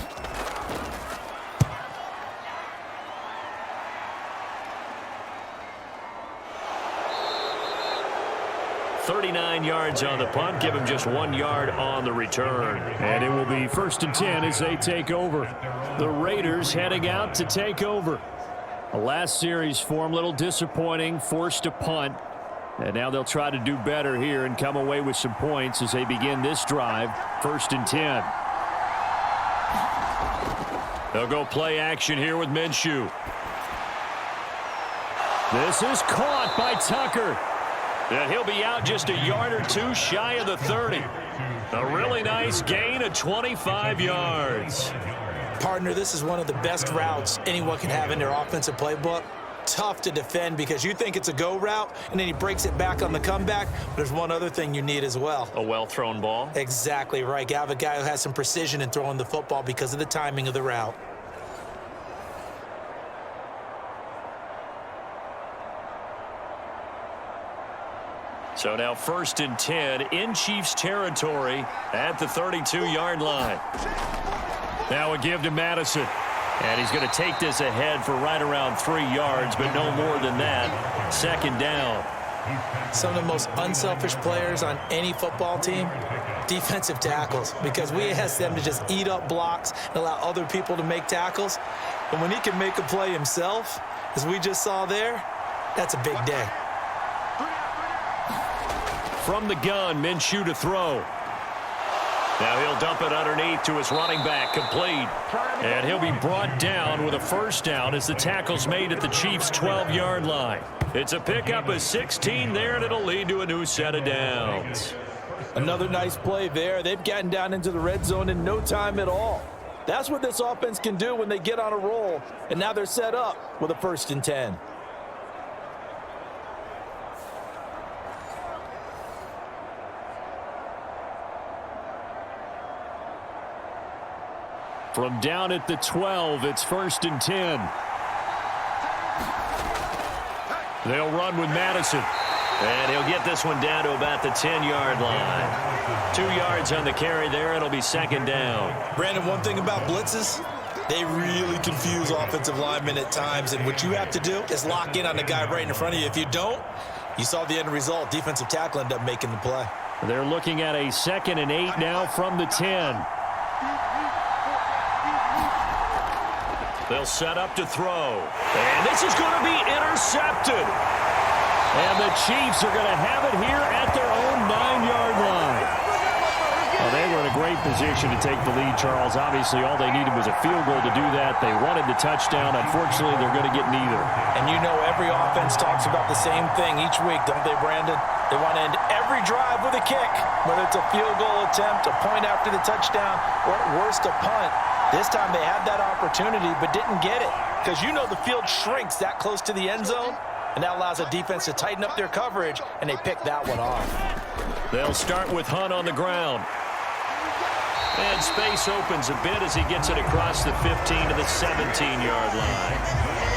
$39 yards on the punt, give him just 1 yard on the return. And it will be 1st and 10 as they take over. The Raiders heading out to take over. The last series form, a little disappointing, forced to punt. And now they'll try to do better here and come away with some points as they begin this drive. 1st and 10. They'll go play action here with Minshew. This is caught by Tucker. And he'll be out just a yard or two shy of the 30. A really nice gain of 25 yards. Partner, this is one of the best routes anyone can have in their offensive playbook. Tough to defend because you think it's a go route, and then he breaks it back on the comeback. But there's one other thing you need as well. A well-thrown ball. Exactly right. You have a guy who has some precision in throwing the football because of the timing of the route. So now 1st and 10 in Chiefs territory at the 32-yard line. Now a give to Madison. And he's going to take this ahead for right around 3 yards, but no more than that. 2nd down. Some of the most unselfish players on any football team, defensive tackles, because we ask them to just eat up blocks and allow other people to make tackles. But when he can make a play himself, as we just saw there, that's a big day. From the gun, Minshew to throw. Now he'll dump it underneath to his running back, complete. And he'll be brought down with a 1st down as the tackle's made at the Chiefs' 12-yard line. It's a pickup of 16 there, and it'll lead to a new set of downs. Another nice play there. They've gotten down into the red zone in no time at all. That's what this offense can do when they get on a roll. And now they're set up with a 1st and 10. From down at the 12, it's 1st and 10. They'll run with Madison. And he'll get this one down to about the 10-yard line. 2 yards on the carry there. It'll be second down. Brandon, one thing about blitzes, they really confuse offensive linemen at times. And what you have to do is lock in on the guy right in front of you. If you don't, you saw the end result. Defensive tackle ended up making the play. They're looking at a 2nd and 8 now from the 10. They'll set up to throw. And this is going to be intercepted. And the Chiefs are going to have it here at their own 9-yard line. Well, they were in a great position to take the lead, Charles. Obviously, all they needed was a field goal to do that. They wanted the touchdown. Unfortunately, they're going to get neither. And you know every offense talks about the same thing each week, don't they, Brandon? They want to end every drive with a kick, whether it's a field goal attempt, a point after the touchdown, or at worst, a punt. This time they had that opportunity but didn't get it because you know the field shrinks that close to the end zone, and that allows a defense to tighten up their coverage, and they pick that one off. They'll start with Hunt on the ground. And space opens a bit as he gets it across the 15 to the 17-yard line.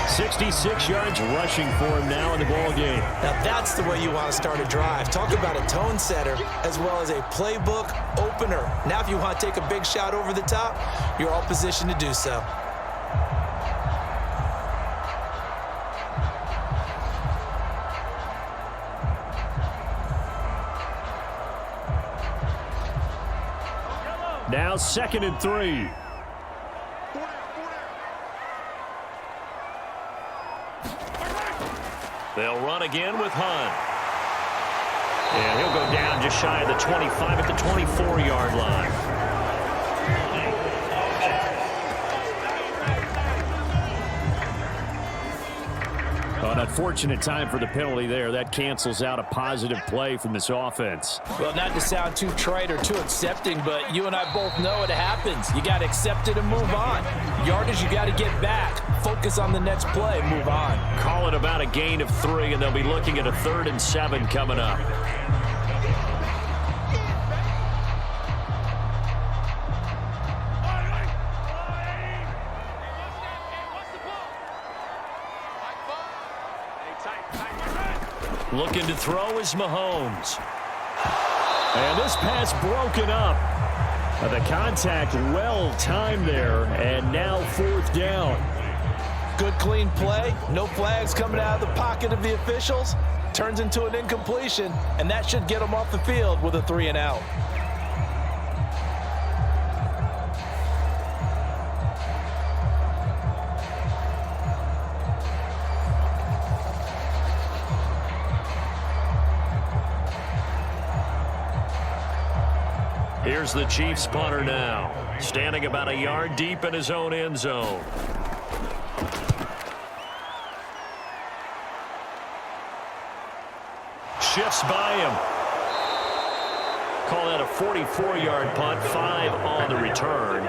66 yards rushing for him now in the ball game. Now that's the way you want to start a drive. Talk about a tone setter as well as a playbook opener. Now if you want to take a big shot over the top, you're all positioned to do so. Now 2nd and 3. They'll run again with Hunt. And he'll go down just shy of the 25 at the 24-yard line. An unfortunate time for the penalty there. That cancels out a positive play from this offense. Well, not to sound too trite or too accepting, but you and I both know it happens. You got to accept it and move on. Yardage, you got to get back. Focus on the next play, move on. Call it about a gain of 3, and they'll be looking at a 3rd and 7 coming up. Looking to throw is Mahomes. And this pass broken up. The contact well timed there, and now 4th down. Good, clean play. No flags coming out of the pocket of the officials. Turns into an incompletion, and that should get them off the field with a 3 and out. Here's the Chiefs punter now, standing about a yard deep in his own end zone. Shifts by him. Call that a 44-yard punt, 5 on the return.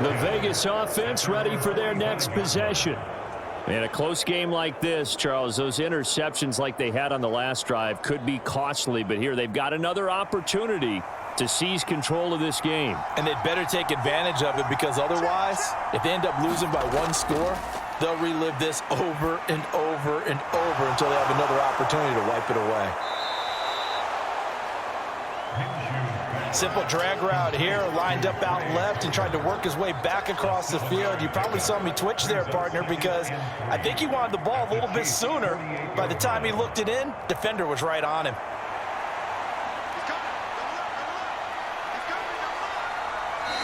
The Vegas offense ready for their next possession. In a close game like this, Charles, those interceptions like they had on the last drive could be costly, but here they've got another opportunity to seize control of this game. And they'd better take advantage of it because otherwise, if they end up losing by 1 score, they'll relive this over and over and over until they have another opportunity to wipe it away. Simple drag route here, lined up out left and tried to work his way back across the field. You probably saw me twitch there, partner, because I think he wanted the ball a little bit sooner. By the time he looked it in, defender was right on him.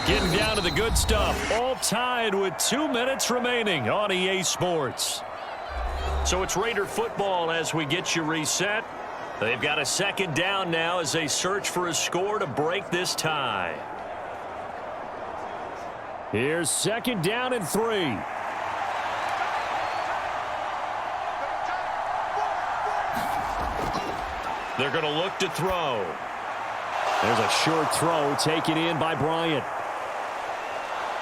Getting down to the good stuff. All tied with 2 minutes remaining on EA Sports. So it's Raider football as we get you reset. They've got a 2nd down now as they search for a score to break this tie. Here's 2nd down and 3. They're going to look to throw. There's a short throw taken in by Bryant.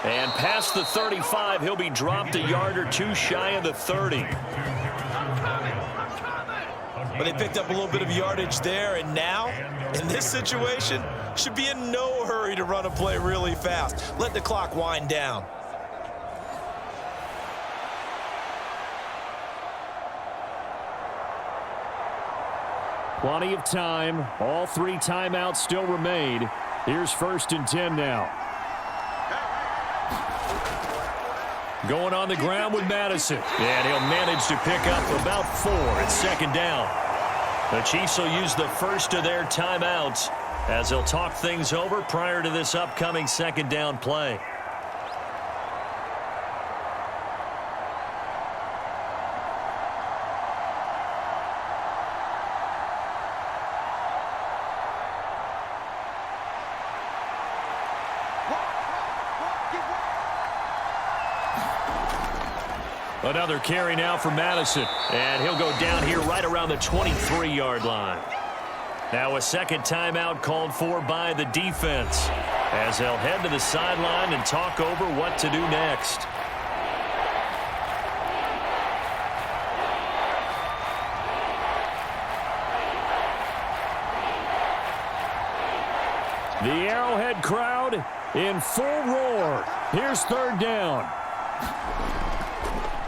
And past the 35, he'll be dropped a yard or 2 shy of the 30. But they picked up a little bit of yardage there, and now, in this situation, should be in no hurry to run a play really fast. Let the clock wind down. Plenty of time. All 3 timeouts still remain. Here's 1st and 10 now. Going on the ground with Madison. And he'll manage to pick up about 4 at 2nd down. The Chiefs will use the first of their timeouts as they'll talk things over prior to this upcoming 2nd down play. Another carry now for Madison. And he'll go down here right around the 23-yard line. Now a 2nd timeout called for by the defense as they'll head to the sideline and talk over what to do next. The Arrowhead crowd in full roar. Here's 3rd down.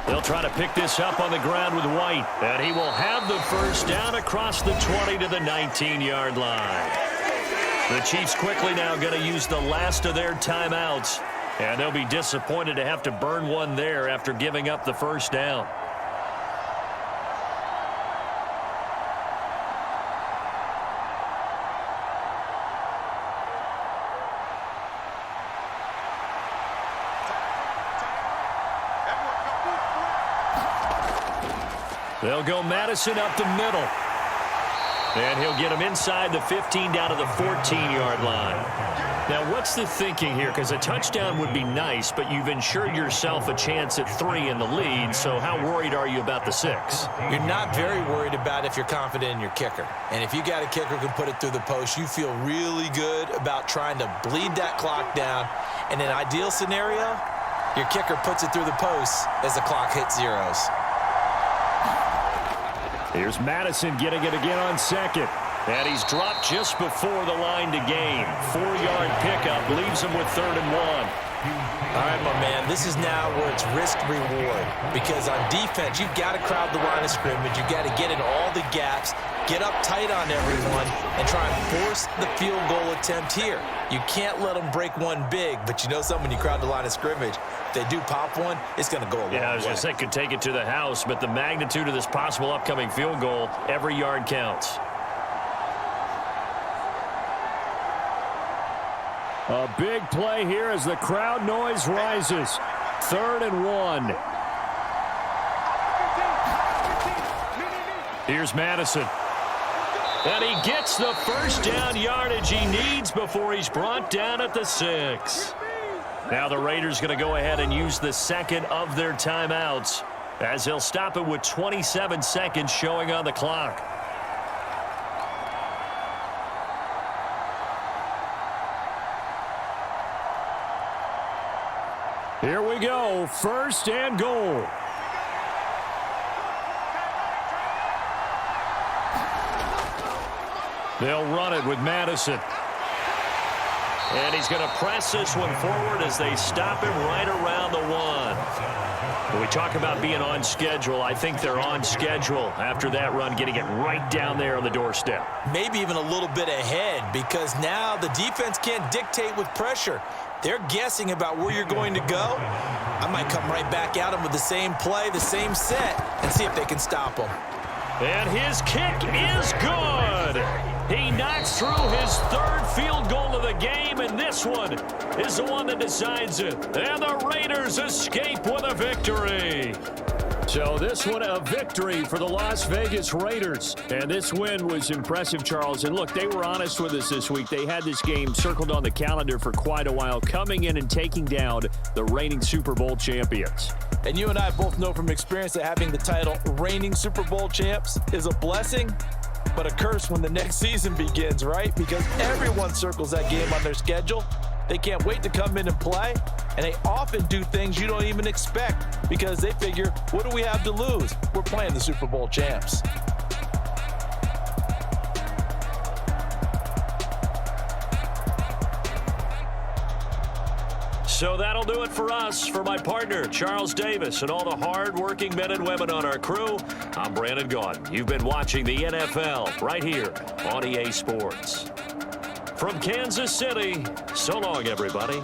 They'll try to pick this up on the ground with White, and he will have the 1st down across the 20 to the 19-yard line. The Chiefs quickly now going to use the last of their timeouts, and they'll be disappointed to have to burn one there after giving up the 1st down. They'll go Madison up the middle. And he'll get him inside the 15 down to the 14-yard line. Now, what's the thinking here? Because a touchdown would be nice, but you've ensured yourself a chance at 3 in the lead, so how worried are you about the 6? You're not very worried about if you're confident in your kicker. And if you got a kicker who can put it through the post, you feel really good about trying to bleed that clock down. In an ideal scenario, your kicker puts it through the post as the clock hits zeros. Here's Madison getting it again on 2nd. And he's dropped just before the line to gain. 4-yard pickup leaves him with 3rd and 1. All right, my man, this is now where it's risk-reward. Because on defense, you've got to crowd the line of scrimmage. You've got to get in all the gaps, get up tight on everyone, and try and force the field goal attempt here. You can't let them break one big, but you know something, when you crowd the line of scrimmage, if they do pop one, it's going to go a long way. Yeah, I was going to say, could take it to the house, but the magnitude of this possible upcoming field goal, every yard counts. A big play here as the crowd noise rises. 3rd and 1. Here's Madison. And he gets the 1st down yardage he needs before he's brought down at the 6. Now the Raiders going to go ahead and use the 2nd of their timeouts as they'll stop it with 27 seconds showing on the clock. Here we go. 1st and goal. They'll run it with Madison. And he's going to press this one forward as they stop him right around the 1. When we talk about being on schedule, I think they're on schedule after that run, getting it right down there on the doorstep. Maybe even a little bit ahead, because now the defense can't dictate with pressure. They're guessing about where you're going to go. I might come right back at them with the same play, the same set, and see if they can stop them. And his kick is good. He knocks through his 3rd field goal of the game, and this one is the one that decides it. And the Raiders escape with a victory. So this one a victory for the Las Vegas Raiders. And this win was impressive, Charles. And look, they were honest with us this week. They had this game circled on the calendar for quite a while, coming in and taking down the reigning Super Bowl champions. And you and I both know from experience that having the title reigning Super Bowl champs is a blessing, but a curse when the next season begins, right? Because everyone circles that game on their schedule. They can't wait to come in and play, and they often do things you don't even expect because they figure, what do we have to lose? We're playing the Super Bowl champs. So that'll do it for us. For my partner, Charles Davis, and all the hard-working men and women on our crew, I'm Brandon Gaudin. You've been watching the NFL right here on EA Sports. From Kansas City, so long, everybody.